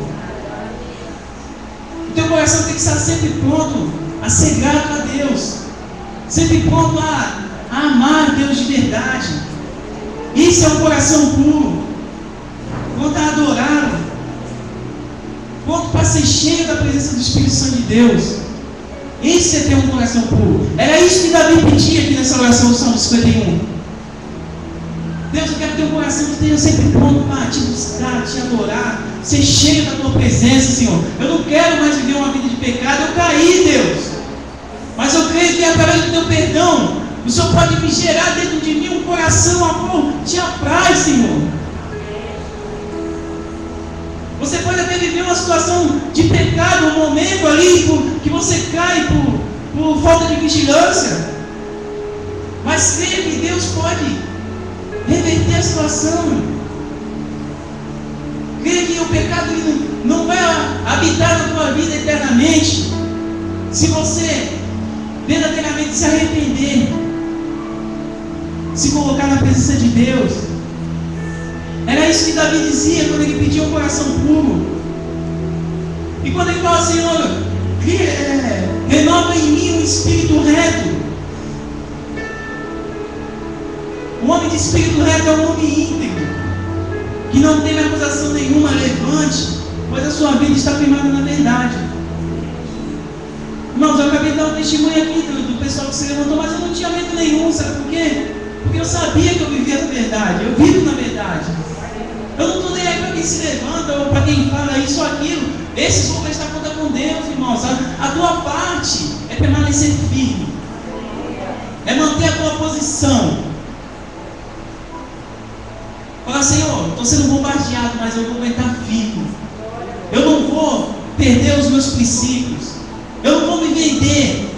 S1: O teu coração tem que estar sempre pronto a ser grato a Deus. Sempre pronto a amar a Deus de verdade. Isso é um coração puro. Pronto a adorá-lo. Pronto para ser cheio da presença do Espírito Santo de Deus. Esse é ter um coração puro. Era isso que Davi pedia aqui nessa oração do Salmo 51. Deus, eu quero ter um coração que esteja sempre pronto para te buscar, te adorar, ser cheio da tua presença, Senhor. Eu não quero mais viver uma vida de pecado. Eu caí, Deus. Mas eu creio que através do teu perdão, o Senhor pode me gerar dentro de mim um coração, amor, te apraz, Senhor. Você pode até viver uma situação de pecado, um momento ali que você cai por falta de vigilância. Mas creia que Deus pode reverter a situação. Creia que o pecado não vai habitar na tua vida eternamente, se você verdadeiramente se arrepender, se colocar na presença de Deus. Era isso que Davi dizia quando ele pedia um coração puro. E quando ele fala, Senhor, renova em mim um espírito reto. O homem de espírito reto é um homem íntegro, que não tem acusação nenhuma levante, pois a sua vida está firmada na verdade. Irmãos, eu acabei de dar um testemunho aqui do pessoal que se levantou, mas eu não tinha medo nenhum, sabe por quê? Porque eu sabia que eu vivia na verdade, eu vivo na verdade. Eu não estou nem aí para quem se levanta ou para quem fala isso ou aquilo. Esses vão prestar conta com Deus, irmãos. A tua parte é permanecer firme, é manter a tua posição. Fala, Senhor, estou sendo bombardeado, mas eu vou aguentar firme. Eu não vou perder os meus princípios. Eu não vou me vender.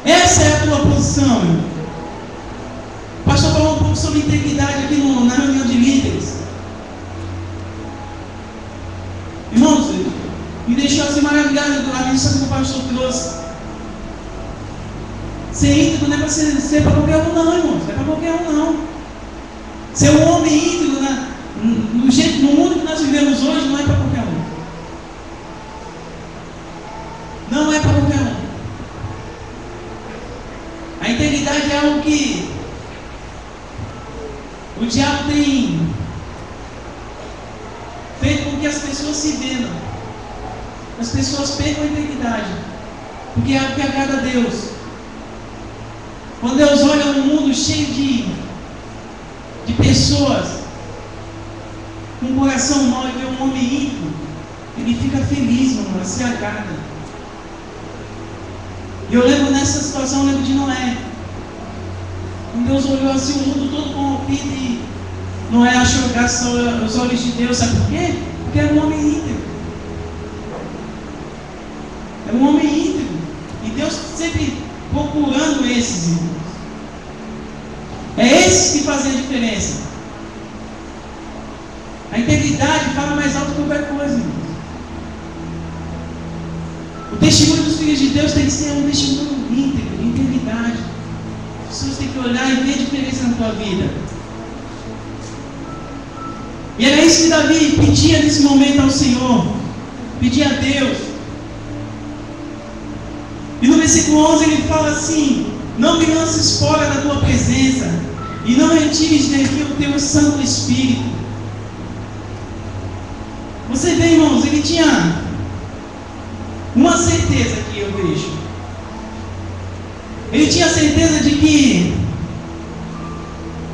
S1: Essa é a tua posição, irmão. O pastor falou um pouco sobre integridade aqui na reunião de líderes. Irmãos, me deixou assim maravilhado a mensagem que o pastor trouxe. Ser íntegro não é para ser para qualquer um, não, irmãos. Não é para qualquer um, não. Ser um homem íntegro no mundo que nós vivemos hoje não é para qualquer um. Não é para qualquer um. A integridade é algo que o diabo tem feito com que as pessoas se vendam. As pessoas percam a integridade, porque é algo que agrada a Deus. Quando Deus olha um mundo cheio de pessoas com um coração mau e vê um homem íntegro, ele fica feliz, mano, se agrada. E eu lembro nessa situação, eu lembro de Noé. Quando Deus olhou assim o mundo todo corrompido e Noé achou graça aos olhos de Deus, sabe por quê? Porque era um homem íntegro. Era um homem íntegro. E Deus sempre procurando esses, irmãos. É esses que fazem a diferença. A integridade fala mais alto que qualquer coisa, irmãos. O testemunho dos filhos de Deus tem que ser um testemunho íntegro, de integridade. As pessoas têm que olhar e ver a diferença na tua vida. E era isso que Davi pedia nesse momento ao Senhor. Pedia a Deus. E no versículo 11 ele fala assim: não me lances fora da tua presença, e não retires de mim o teu Santo Espírito. Você vê, irmãos, ele tinha uma certeza que eu vejo. Ele tinha certeza de que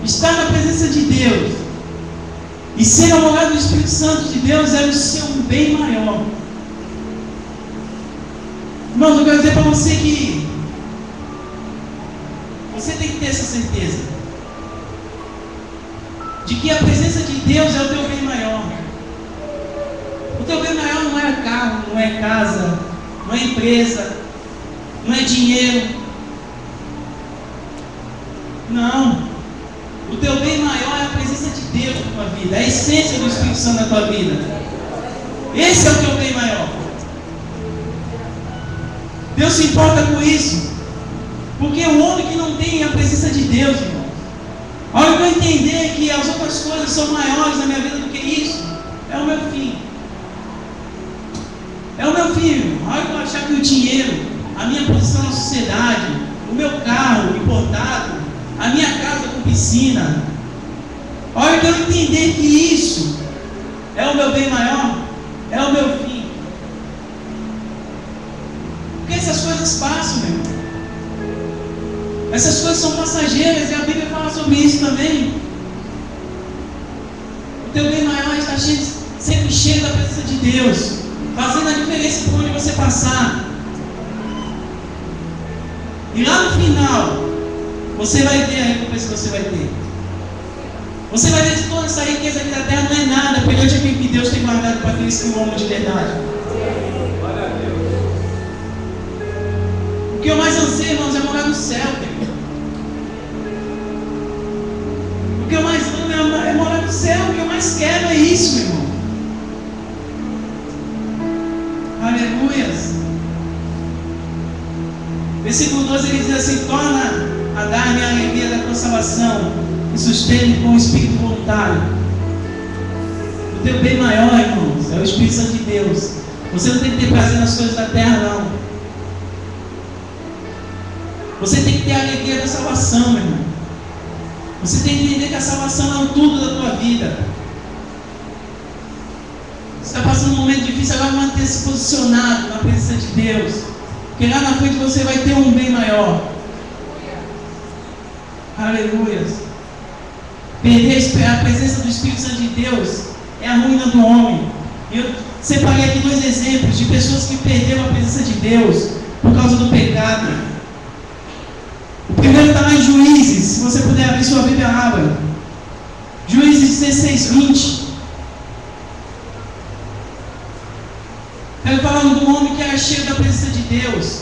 S1: estar na presença de Deus e ser a morada do Espírito Santo de Deus era o seu bem maior. Irmãos, eu quero dizer para você que você tem que ter essa certeza de que a presença de Deus é o teu bem maior. O teu bem maior não é carro, não é casa, não é empresa, não é dinheiro. Não. O teu bem maior é a presença de Deus na tua vida, a essência do Espírito Santo na tua vida. Esse é o teu bem maior. Deus se importa com isso, porque Porque o homem que não tem a presença de Deus, irmão, a hora que eu entender que as outras coisas são maiores na minha vida do que isso, é o meu fim. É o meu fim, irmão. A hora que eu achar que o dinheiro, a minha posição na sociedade, o meu carro importado, a minha casa com piscina, a hora que eu entender que isso é o meu bem maior, é o meu fim. Porque essas coisas passam, meu irmão. Essas coisas são passageiras, e a Bíblia fala sobre isso também. O teu bem maior está sempre cheio da presença de Deus, fazendo a diferença por onde você passar. E lá no final, você vai ver a recompensa que você vai ter. Você vai ver que toda essa riqueza aqui da terra não é nada perante aquilo que Deus tem guardado para aqueles que o amam de verdade. O que eu mais anseio, irmãos, é morar no céu. O que eu mais amo é morar no céu. O que eu mais quero é isso, meu irmão. Aleluias. Versículo 12 ele diz assim: torna a dar-me a alegria da tua salvação e sustente com o espírito voluntário. O teu bem maior, irmãos, é o Espírito Santo de Deus. Você não tem que ter prazer nas coisas da terra, não. Você tem que ter a alegria da salvação, meu irmão. Você tem que entender que a salvação é o tudo da tua vida. Você está passando um momento difícil, agora manter-se posicionado na presença de Deus, porque lá na frente você vai ter um bem maior. Aleluia. Perder a presença do Espírito Santo de Deus é a ruína do homem. Eu separei aqui 2 exemplos de pessoas que perderam a presença de Deus por causa do pecado. O primeiro está lá em Juízes. Se você puder abrir sua Bíblia, abra. Juízes 16:20. Ele falando do homem que era cheio da presença de Deus.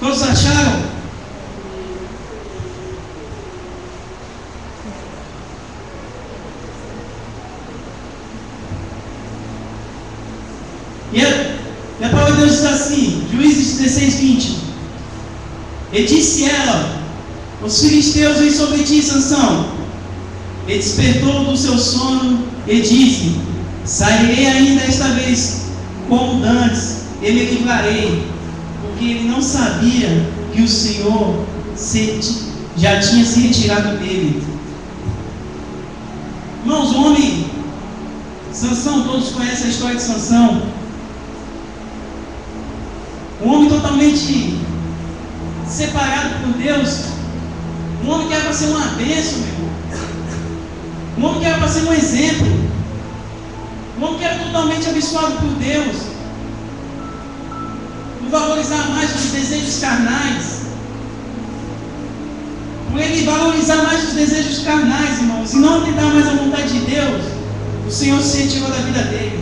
S1: Todos acharam? E a palavra de Deus diz assim, Juízes 16:20. E disse ela: os filisteus vêm sobre ti, Sansão. E despertou do seu sono e disse: sairei ainda esta vez como dantes, e me livrarei. Porque ele não sabia que o Senhor já tinha se retirado dele. Irmãos, o homem Sansão, todos conhecem a história de Sansão. Um homem totalmente separado por Deus. Um homem que era para ser uma bênção, meu irmão. Um homem que era para ser um exemplo. Um homem que era totalmente abençoado por Deus. Por valorizar mais os desejos carnais. Por ele valorizar mais os desejos carnais, irmãos, e não tentar mais a vontade de Deus, o Senhor se retirou da vida dele.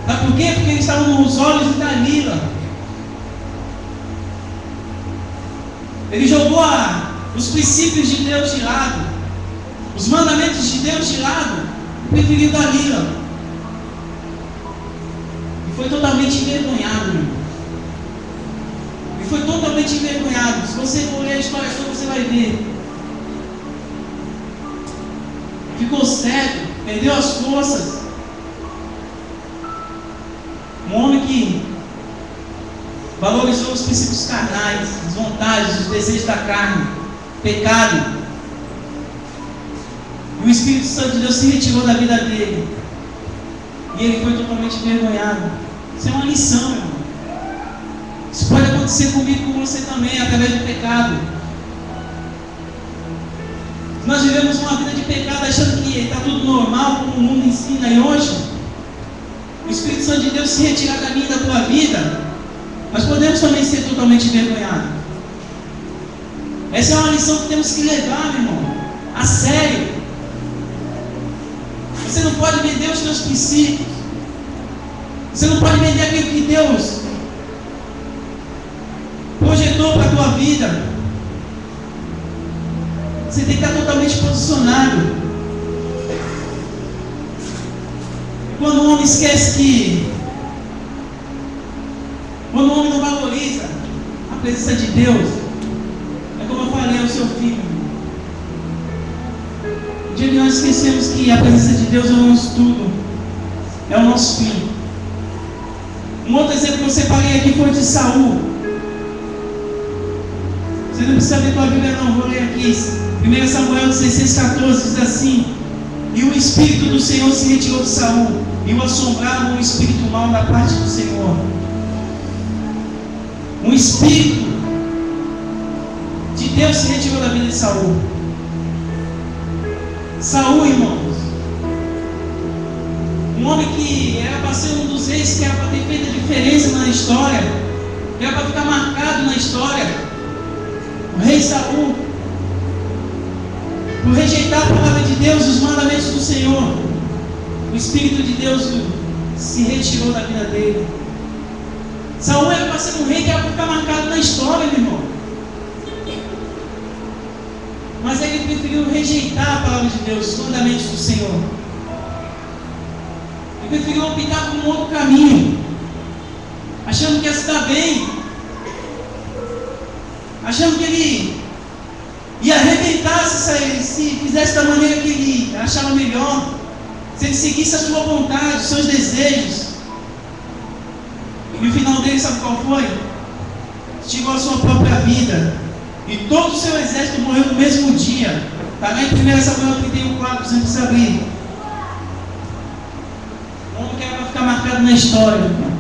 S1: Sabe por quê? Porque ele estava nos olhos de Dalila. Ele jogou os princípios de Deus de lado, os mandamentos de Deus de lado, e preferiu Dalila. E foi totalmente envergonhado, meu irmão. E foi totalmente envergonhado. Se você for ler a história toda, você vai ver. Ficou cego, perdeu as forças. Um homem que valorizou os princípios carnais, as vontades, os desejos da carne, pecado. E o Espírito Santo de Deus se retirou da vida dele. E ele foi totalmente envergonhado. Isso é uma lição, meu irmão. Isso pode acontecer comigo e com você também, através do pecado. Nós vivemos uma vida de pecado achando que está tudo normal, como o mundo ensina. E hoje, o Espírito Santo de Deus se retirar da minha e da tua vida, nós podemos também ser totalmente envergonhados. Essa é uma lição que temos que levar, meu irmão, a sério. Você não pode vender os teus princípios. Você não pode vender aquilo que Deus projetou para a tua vida. Você tem que estar totalmente posicionado. Quando o homem esquece que Quando o homem não valoriza a presença de Deus, é como eu falei, é o seu filho. O dia que nós esquecemos que a presença de Deus é o nosso tudo, é o nosso filho. Um outro exemplo que eu separei aqui foi de Saul. Você não precisa ver tua Bíblia não, vou ler aqui. 1 Samuel 16,14 diz assim: e o Espírito do Senhor se retirou de Saul, e o assombrava um espírito mau da parte do Senhor. Um espírito de Deus se retirou da vida de Saul. Saul, irmãos, um homem que era para ser um dos reis, que era para ter feito a diferença na história, que era para ficar marcado na história. O rei Saul, por rejeitar a palavra de Deus, os mandamentos do Senhor, o Espírito de Deus se retirou da vida dele. Saul era para ser um rei que era para ficar marcado na história, meu irmão. Mas ele preferiu rejeitar a palavra de Deus, os mandamentos do Senhor. Ele preferiu optar por um outro caminho, achando que ia se dar bem, achando que ele ia arrebentar se fizesse da maneira que ele achava melhor, se ele seguisse a sua vontade, os seus desejos. E o final dele, sabe qual foi? Tirou a sua própria vida. E todo o seu exército morreu no mesmo dia. Está lá em 1 Samuel 31,4, você não precisa abrir. Um homem que era para ficar marcado na história, irmão.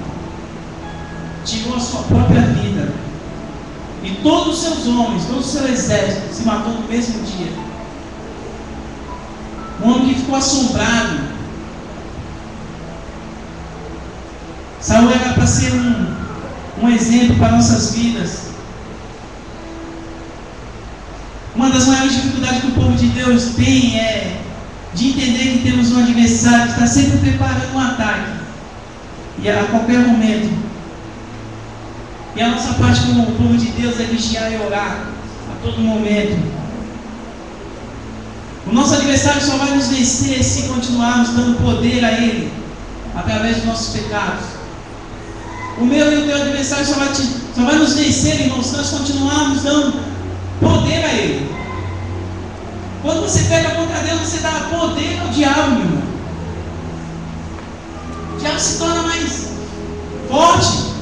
S1: Tirou a sua própria vida. E todos os seus homens, todo o seu exército se matou no mesmo dia. Um homem que ficou assombrado. Saul era para ser um exemplo para nossas vidas. Uma das maiores dificuldades que o povo de Deus tem é de entender que temos um adversário que está sempre preparando um ataque. E a qualquer momento. E a nossa parte como o povo de Deus é vigiar e orar a todo momento. O nosso adversário só vai nos vencer se continuarmos dando poder a ele através dos nossos pecados. O meu e o teu adversário só vai nos vencer, irmãos, se nós continuarmos dando poder a ele. Quando você pega contra Deus, você dá poder ao diabo, meu irmão. O diabo se torna mais forte,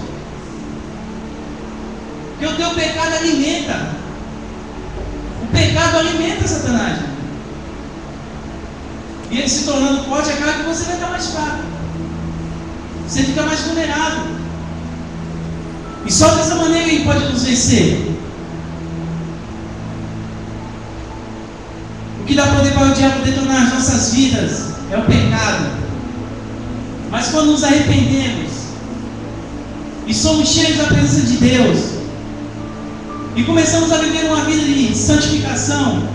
S1: porque o teu pecado alimenta. O pecado alimenta Satanás. E ele se tornando forte, é claro que você vai estar mais fraco. Você fica mais vulnerável. E só dessa maneira ele pode nos vencer. O que dá poder para o diabo detonar as nossas vidas é o pecado. Mas quando nos arrependemos e somos cheios da presença de Deus e começamos a viver uma vida de santificação,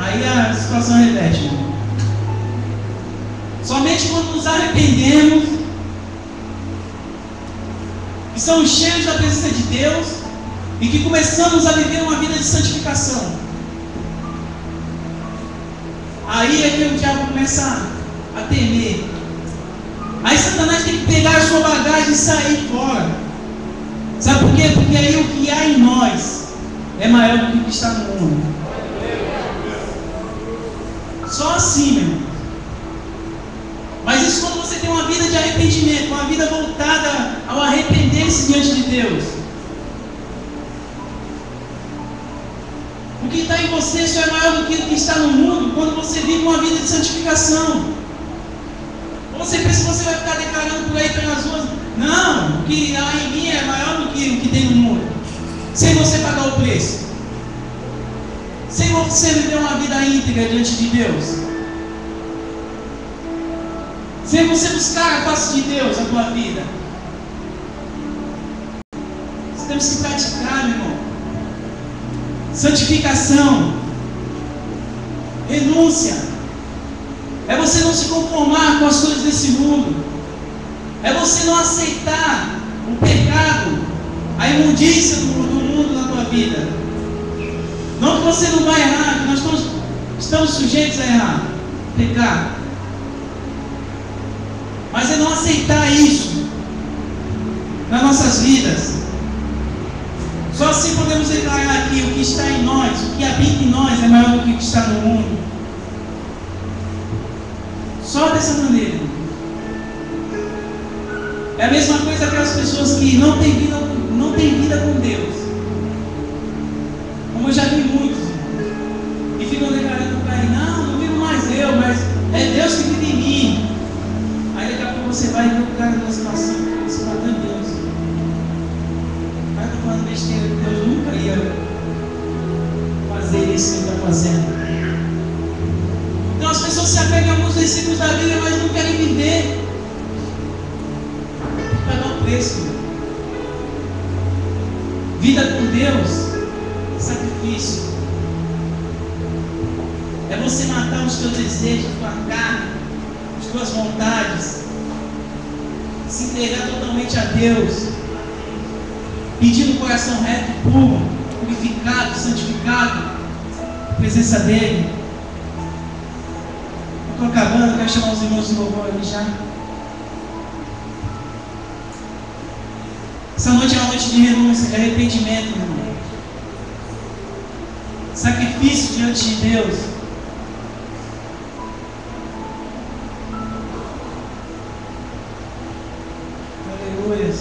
S1: aí a situação reverte. Somente quando nos arrependemos e somos cheios da presença de Deus e que começamos a viver uma vida de santificação, aí é que o diabo começa a temer. Aí Satanás tem que pegar a sua bagagem e sair fora. Sabe por quê? Porque aí o que há em nós é maior do que o que está no mundo. Só assim, meu irmão. Mas isso quando você tem uma vida de arrependimento, uma vida voltada ao arrepender-se diante de Deus. O que está em você só é maior do que o que está no mundo quando você vive uma vida de santificação. Você pensa que você vai ficar declarando por aí pelas ruas? Não, o que há em mim é maior do que o que tem no mundo. Sem você pagar o preço. Sem você viver uma vida íntegra diante de Deus. Sem você buscar a face de Deus na tua vida. Nós temos que praticar, meu irmão. Santificação, renúncia, é você não se conformar com as coisas desse mundo, é você não aceitar o pecado, a imundícia do mundo na tua vida. Não que você não vai errar, que nós estamos sujeitos a errar, pecar, mas é não aceitar isso, nas nossas vidas. Só assim podemos declarar que o que está em nós, o que habita em nós é maior do que o que está no mundo. Só dessa maneira. É a mesma coisa aquelas pessoas que não têm vida com Deus. Como eu já vi muitos, e ficam declarando para ele, não vivo mais eu, mas é Deus que vive em mim. Aí daqui a pouco você vai ver o cara numa situação que você fala, meu Deus, vai estar falando besteira, Deus nunca ia fazer isso que ele está fazendo. Então as pessoas se apegam a alguns versículos da Bíblia, mas não querem viver. Pagar o preço. Vida com Deus, sacrifício. É você matar os teus desejos, a tua carne, as tuas vontades, se entregar totalmente a Deus, pedindo um coração reto, puro, purificado, santificado, na presença dEle. Estou acabando, quero chamar os irmãos de louvor ali já. Essa noite é uma noite de renúncia, de arrependimento, irmão. Sacrifício diante de Deus. Aleluia.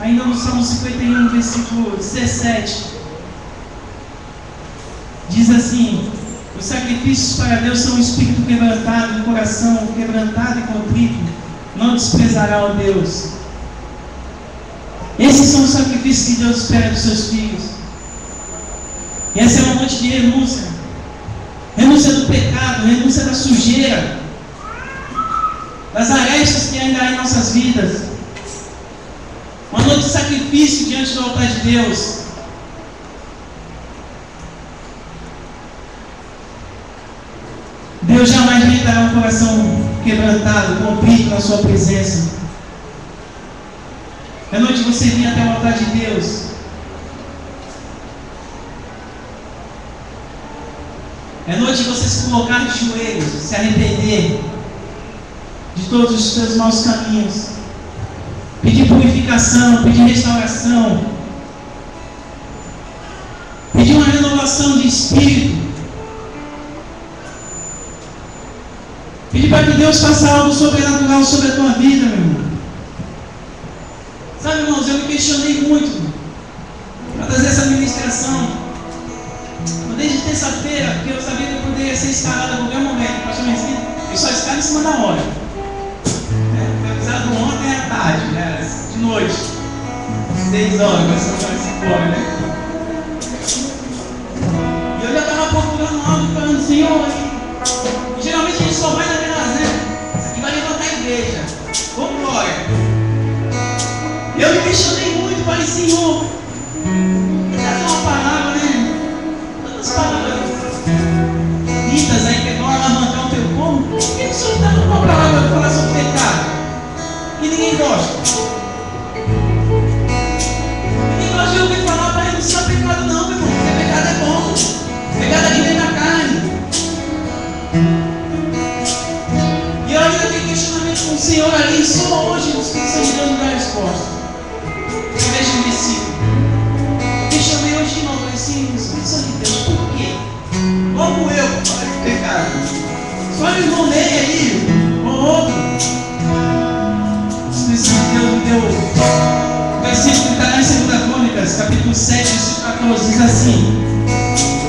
S1: Ainda no Salmo 51, versículo 17, diz assim: os sacrifícios para Deus são um espírito quebrantado, um coração quebrantado e contrito, não desprezará o Deus. Esses são os sacrifícios que Deus espera dos seus filhos. E essa é uma noite de renúncia. Renúncia do pecado, renúncia da sujeira, das arestas que ainda há em nossas vidas. Uma noite de sacrifício diante do altar de Deus. Deus jamais rejeitará um coração quebrantado, contrito na sua presença. É noite de você vir até o altar de Deus. É noite de você se colocar de joelhos, se arrepender de todos os seus maus caminhos, pedir purificação, pedir restauração, pedir uma renovação de espírito, pedir para que Deus faça algo sobrenatural sobre a tua vida, meu irmão. Sabe, irmãos, eu me questionei muito para trazer essa ministração. Desde terça-feira, porque eu sabia que eu poderia ser escalado a qualquer momento. Pastor Mesquita, eu só escalo em cima da hora. Foi avisado ontem à tarde, né? De noite. 6 horas, vai ser 5 horas, né? E eu já estava procurando algo falando, Senhor, e geralmente a gente só vai naquelas, né? Isso aqui vai levantar a igreja. Com glória. Eu me questionei muito, falei, Senhor, traz uma palavra, né? Tantas palavras bonitas aí que vão alavancar o teu corpo. Por que o Senhor está dando uma palavra para falar sobre pecado? Que ninguém gosta. Ninguém gosta de ouvir falar para renunciar ao pecado, não, meu irmão. Porque pecado é bom. Pecado é vem da carne. E eu ainda tenho questionamento com o Senhor ali, só hoje os Espírito de Deus não dá resposta. Através de um versículo. Eu questionei hoje de novo, falei assim, Espírito de Deus, por quê? Como eu falei de pecado? Só me enrolei aí, com outro. O Espírito de Deus me deu o versículo que está lá em 2 Crônicas, capítulo 7, versículo 14, diz assim: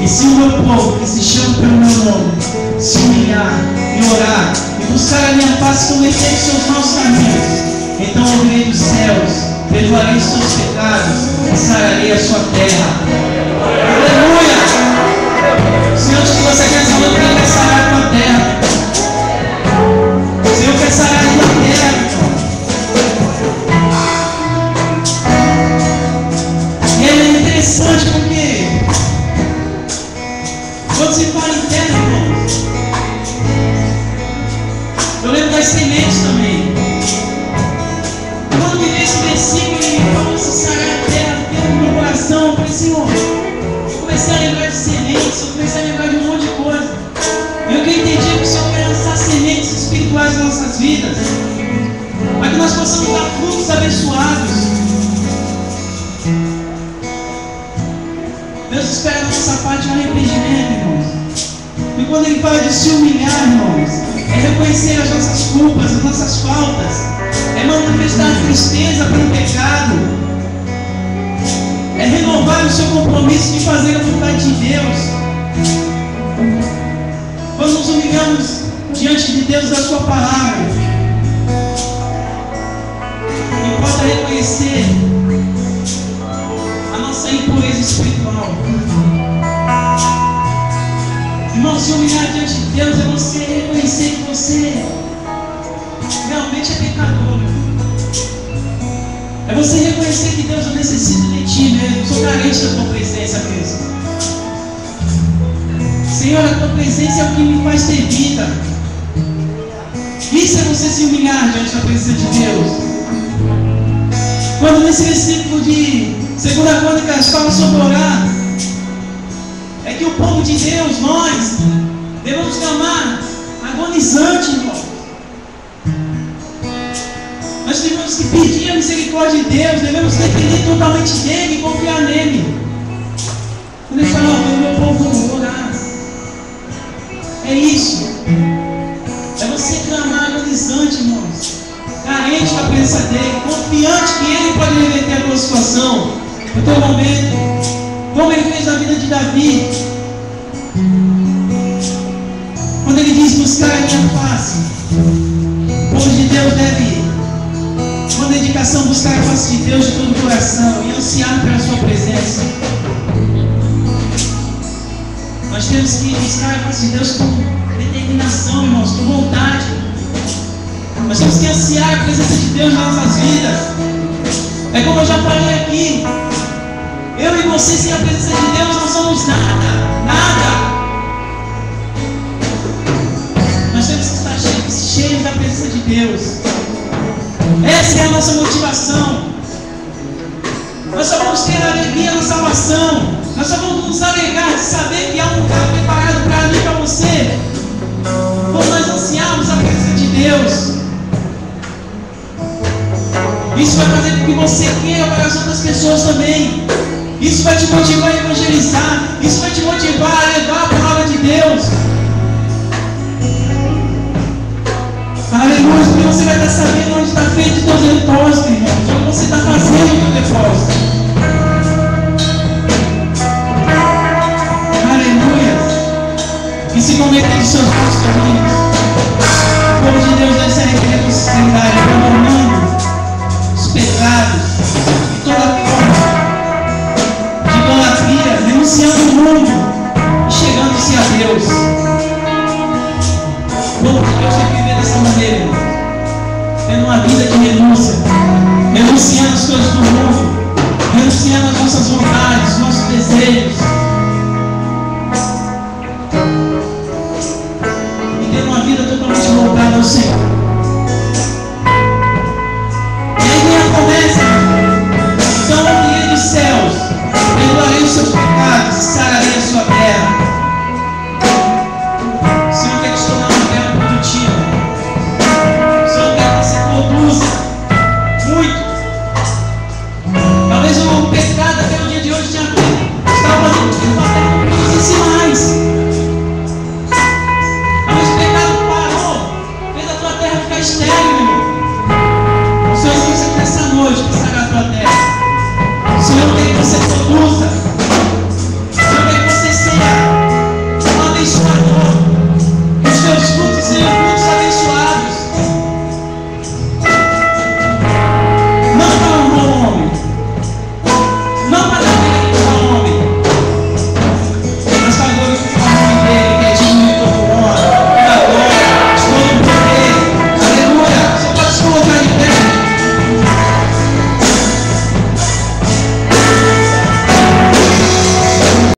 S1: e se o meu povo, que se chama pelo meu nome, se humilhar e orar, e buscar a minha face e conhecer os seus maus caminhos, então ouvirei dos céus, perdoarei os seus pecados e sararei a sua terra. Aleluia! O Senhor diz que você quer saber o que Ele quer sarar a tua terra. O Senhor quer sarar a tua terra, então. E é interessante porque quando se fala em terra, irmãos, eu lembro das sementes também. Quando me veio esse versículo e falou se sarar a terra dentro do meu coração, eu falei, Senhor, eu comecei a lembrar de sementes. nós possamos dar frutos abençoados. Deus espera da nossa parte um arrependimento, irmãos. E quando Ele fala de se humilhar, irmãos, é reconhecer as nossas culpas, as nossas faltas, é manifestar tristeza pelo pecado, é renovar o seu compromisso de fazer a vontade de Deus. Quando nos humilhamos diante de Deus da Sua palavra, importa reconhecer a nossa impureza espiritual. Irmão, se humilhar diante de Deus é você reconhecer que você realmente é pecador. É você reconhecer que Deus não necessita de ti mesmo. Eu sou carente da tua presença mesmo. Senhor, a tua presença é o que me faz ter vida. Isso é você se humilhar diante da presença de Deus. Quando nesse versículo de 2 Crônicas fala sobre orar, é que o povo de Deus, nós, devemos clamar agonizante, irmão. Nós temos que pedir a misericórdia de Deus, devemos depender totalmente dEle e confiar nele. Quando Ele fala, meu povo, vou orar. É isso. É você clamar agonizante, irmãos. Carente da presença dEle, confiante que Ele pode reverter a tua situação, o teu momento, como Ele fez na vida de Davi. Quando Ele diz buscar a minha face, o povo de Deus deve, com dedicação, buscar a face de Deus de todo o coração e ansiar pela Sua presença. Nós temos que buscar a face de Deus com determinação, irmãos, com vontade. Nós temos que ansiar a presença de Deus nas nossas vidas. É como eu já falei aqui, eu e você sem a presença de Deus não somos nada, nada. Nós temos que estar cheios da presença de Deus. Essa é a nossa motivação. Nós só vamos ter alegria na salvação. Nós só vamos nos alegrar de saber que há um lugar preparado para mim e para você, quando nós ansiarmos a presença de Deus. Isso vai fazer com que você queira para as outras pessoas também. Isso vai te motivar a evangelizar. Isso vai te motivar a levar a palavra de Deus. Aleluia, porque você vai estar sabendo onde está feito o teu depósito, irmão. O que você está fazendo no teu depósito. Aleluia. E se converter dos seus maus caminhos. O povo de Deus deve se arrepender com sinceridade, abandonando os pecados e toda forma de idolatria, renunciando o mundo e chegando-se a Deus. O povo de Deus tem que viver dessa maneira, tendo uma vida de renúncia, renunciando as coisas do mundo, renunciando as nossas vontades, os nossos desejos, e tendo uma vida totalmente voltada ao Senhor. E aí vem a promessa: então ouvirei dos céus, perdoarei os seus pecados e sararei a sua terra. O Senhor quer te tornar uma terra produtiva. O Senhor quer que você produza muito. Talvez o pecado até o dia de hoje estava fazendo com que a tua terra não produzisse mais. Talvez o pecado parou, fez a tua terra ficar estéril, irmão. O Senhor disse nessa noite que sarar a tua terra. O Senhor quer que você produza.